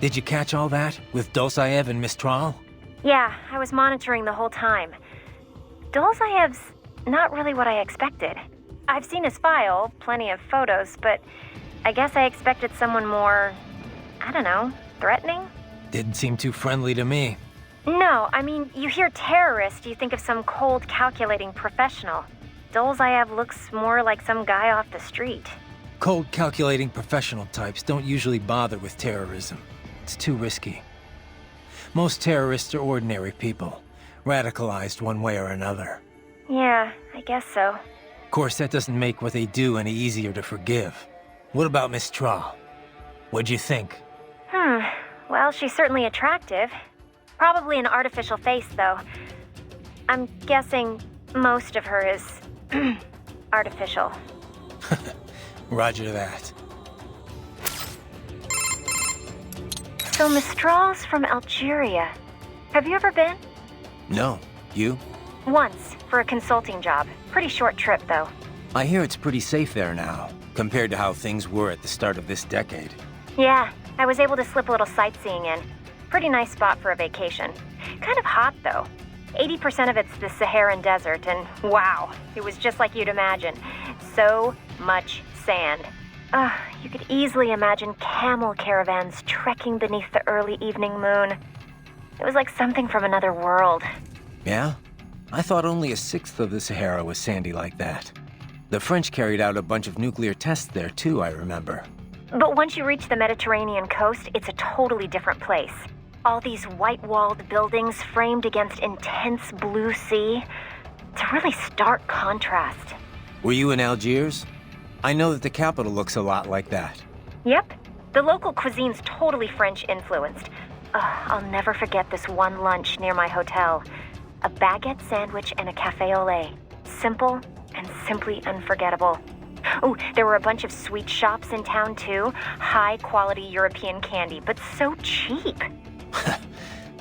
Did you catch all that, with Dolzaev and Mistral? Yeah, I was monitoring the whole time. Dolzaev's not really what I expected. I've seen his file, plenty of photos, but I guess I expected someone more, I don't know, threatening? Didn't seem too friendly to me. No, I mean, you hear terrorist, you think of some cold, calculating professional. Dolzaev looks more like some guy off the street. Cold, calculating professional types don't usually bother with terrorism. It's too risky. Most terrorists are ordinary people, radicalized one way or another. Yeah, I guess so. Of course, that doesn't make what they do any easier to forgive. What about Mistral? What'd you think? Well, she's certainly attractive. Probably an artificial face, though. I'm guessing most of her is artificial. Roger that. So Mistral's from Algeria. Have you ever been? No. You? Once, for a consulting job. Pretty short trip, though. I hear it's pretty safe there now, compared to how things were at the start of this decade. Yeah, I was able to slip a little sightseeing in. Pretty nice spot for a vacation. Kind of hot, though. 80% of it's the Saharan desert, and wow, it was just like you'd imagine. So much sand. You could easily imagine camel caravans trekking beneath the early evening moon. It was like something from another world. Yeah? I thought only a sixth of the Sahara was sandy like that. The French carried out a bunch of nuclear tests there too, I remember. But once you reach the Mediterranean coast, it's a totally different place. All these white-walled buildings framed against intense blue sea. It's a really stark contrast. Were you in Algiers? I know that the capital looks a lot like that. Yep. The local cuisine's totally French-influenced. I'll never forget this one lunch near my hotel. A baguette sandwich and a café au lait. Simple and simply unforgettable. Oh, there were a bunch of sweet shops in town, too. High-quality European candy, but so cheap.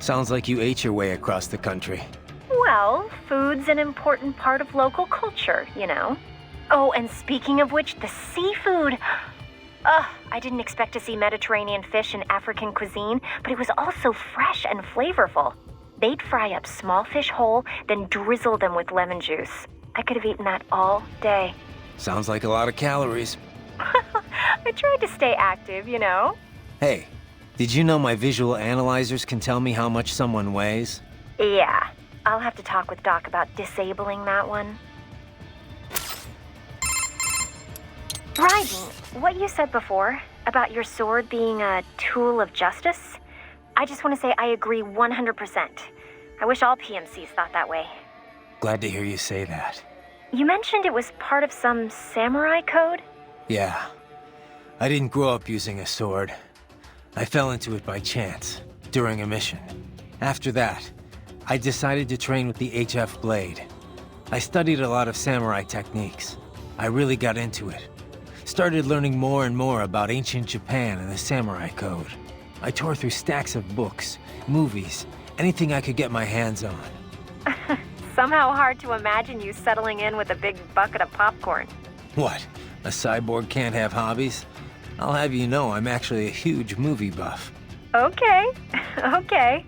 Sounds like you ate your way across the country. Well, food's an important part of local culture, you know. Oh, and speaking of which, the seafood. I didn't expect to see Mediterranean fish in African cuisine, but it was also fresh and flavorful. They'd fry up small fish whole, then drizzle them with lemon juice. I could have eaten that all day. Sounds like a lot of calories. I tried to stay active, you know. Hey, did you know my visual analyzers can tell me how much someone weighs? Yeah, I'll have to talk with Doc about disabling that one. Raiden, what you said before about your sword being a tool of justice, I just want to say I agree 100%. I wish all PMCs thought that way. Glad to hear you say that. You mentioned it was part of some samurai code? Yeah. I didn't grow up using a sword. I fell into it by chance, during a mission. After that, I decided to train with the HF blade. I studied a lot of samurai techniques. I really got into it. Started learning more and more about ancient Japan and the samurai code. I tore through stacks of books, movies, anything I could get my hands on. Somehow hard to imagine you settling in with a big bucket of popcorn. What? A cyborg can't have hobbies? I'll have you know I'm actually a huge movie buff. Okay, okay.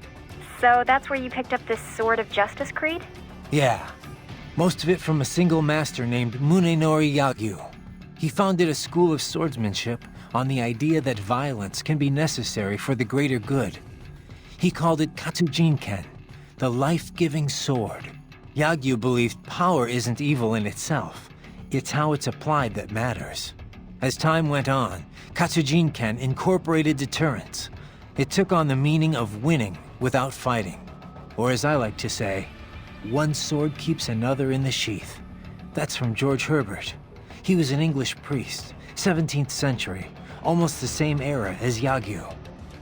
So that's where you picked up this Sword of Justice creed? Yeah. Most of it from a single master named Munenori Yagyu. He founded a school of swordsmanship on the idea that violence can be necessary for the greater good. He called it Katsujinken, the life-giving sword. Yagyu believed power isn't evil in itself. It's how it's applied that matters. As time went on, Katsujinken incorporated deterrence. It took on the meaning of winning without fighting. Or as I like to say, one sword keeps another in the sheath. That's from George Herbert. He was an English priest, 17th century, almost the same era as Yagyu.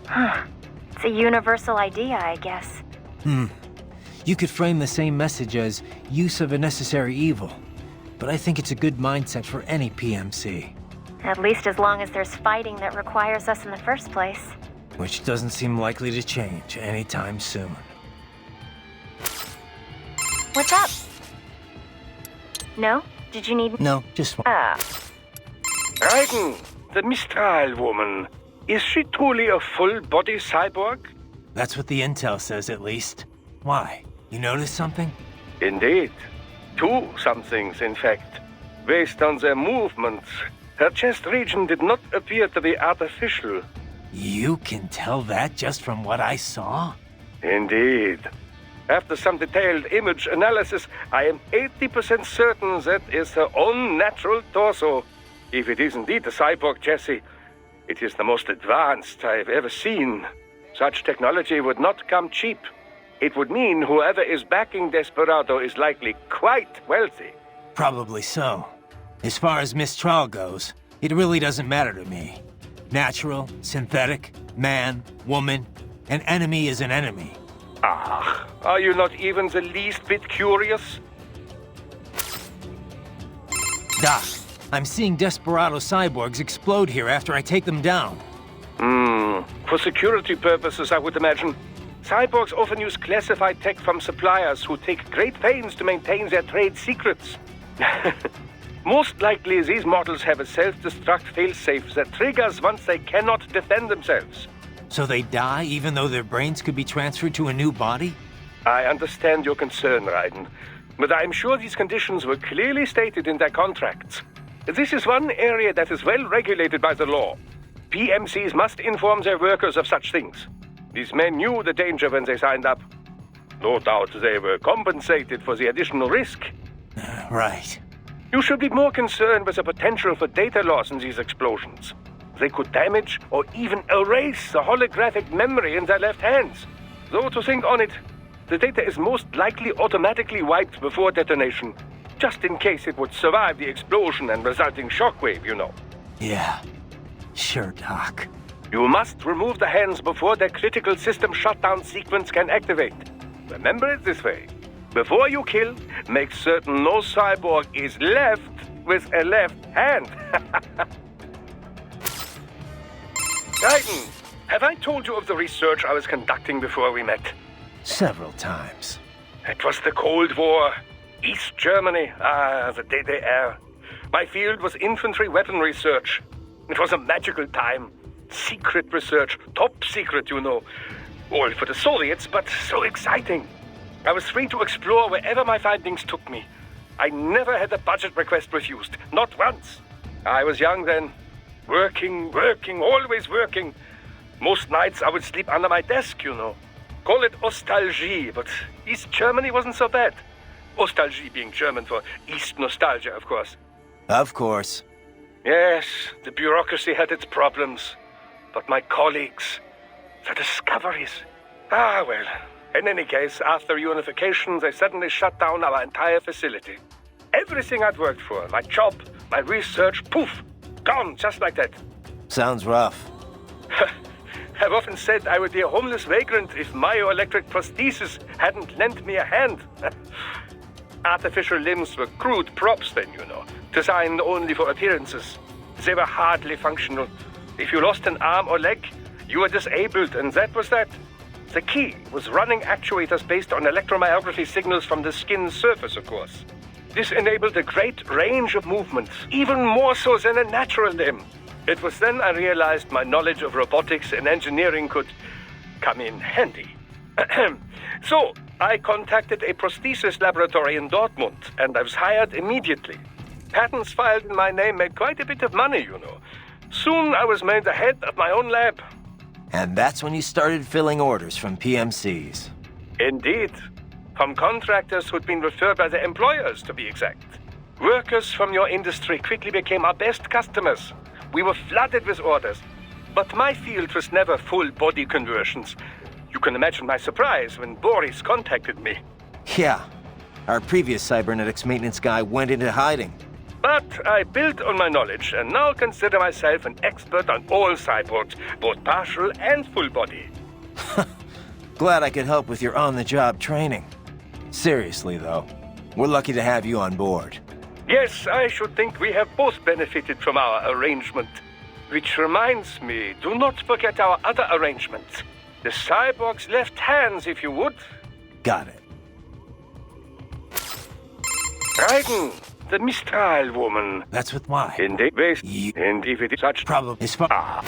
Huh. It's a universal idea, I guess. You could frame the same message as use of a necessary evil, but I think it's a good mindset for any PMC. At least as long as there's fighting that requires us in the first place. Which doesn't seem likely to change anytime soon. What's up? No? Did you need... No, just one. Raiden, the Mistral woman. Is she truly a full-body cyborg? That's what the intel says, at least. Why? You notice something? Indeed. Two somethings, in fact. Based on their movements, her chest region did not appear to be artificial. You can tell that just from what I saw? Indeed. After some detailed image analysis, I am 80% certain that is her own natural torso. If it is indeed a cyborg chassis, it is the most advanced I've ever seen. Such technology would not come cheap. It would mean whoever is backing Desperado is likely quite wealthy. Probably so. As far as Mistral goes, it really doesn't matter to me. Natural, synthetic, man, woman, an enemy is an enemy. Ah, are you not even the least bit curious? Doc, I'm seeing Desperado cyborgs explode here after I take them down. For security purposes, I would imagine. Cyborgs often use classified tech from suppliers who take great pains to maintain their trade secrets. Most likely, these models have a self-destruct failsafe that triggers once they cannot defend themselves. So they die even though their brains could be transferred to a new body? I understand your concern, Raiden, but I'm sure these conditions were clearly stated in their contracts. This is one area that is well regulated by the law. PMCs must inform their workers of such things. These men knew the danger when they signed up. No doubt they were compensated for the additional risk. Right. You should be more concerned with the potential for data loss in these explosions. They could damage or even erase the holographic memory in their left hands. Though to think on it, the data is most likely automatically wiped before detonation, just in case it would survive the explosion and resulting shockwave, you know. Yeah. Sure, Doc. You must remove the hands before their critical system shutdown sequence can activate. Remember it this way. Before you kill, make certain no cyborg is left with a left hand. Raiden, have I told you of the research I was conducting before we met? Several times. It was the Cold War. East Germany. The DDR. My field was infantry weapon research. It was a magical time. Secret research. Top secret, you know. All for the Soviets, but so exciting. I was free to explore wherever my findings took me. I never had a budget request refused. Not once. I was young then. Working, always working. Most nights I would sleep under my desk, you know. Call it nostalgie, but East Germany wasn't so bad. Nostalgie being German for East nostalgia, of course. Of course. Yes, the bureaucracy had its problems. But my colleagues, the discoveries. Ah, well. In any case, after unification, they suddenly shut down our entire facility. Everything I'd worked for, my job, my research, poof, gone just like that. Sounds rough. I've often said I would be a homeless vagrant if myoelectric prosthesis hadn't lent me a hand. Artificial limbs were crude props then, you know, designed only for appearances. They were hardly functional. If you lost an arm or leg, you were disabled, and that was that. The key was running actuators based on electromyography signals from the skin's surface, of course. This enabled a great range of movements, even more so than a natural limb. It was then I realized my knowledge of robotics and engineering could come in handy. So, I contacted a prosthesis laboratory in Dortmund, and I was hired immediately. Patents filed in my name made quite a bit of money, you know. Soon I was made the head of my own lab. And that's when you started filling orders from PMCs. Indeed. From contractors who'd been referred by their employers, to be exact. Workers from your industry quickly became our best customers. We were flooded with orders. But my field was never full body conversions. You can imagine my surprise when Boris contacted me. Yeah. Our previous cybernetics maintenance guy went into hiding. But I built on my knowledge and now consider myself an expert on all cyborgs, both partial and full body. Glad I could help with your on-the-job training. Seriously, though, we're lucky to have you on board. Yes, I should think we have both benefited from our arrangement. Which reminds me, do not forget our other arrangement. The cyborg's left hands, if you would. Got it. Raiden, the Mistral woman. That's with why. Indeed, and if it is such Problem is far.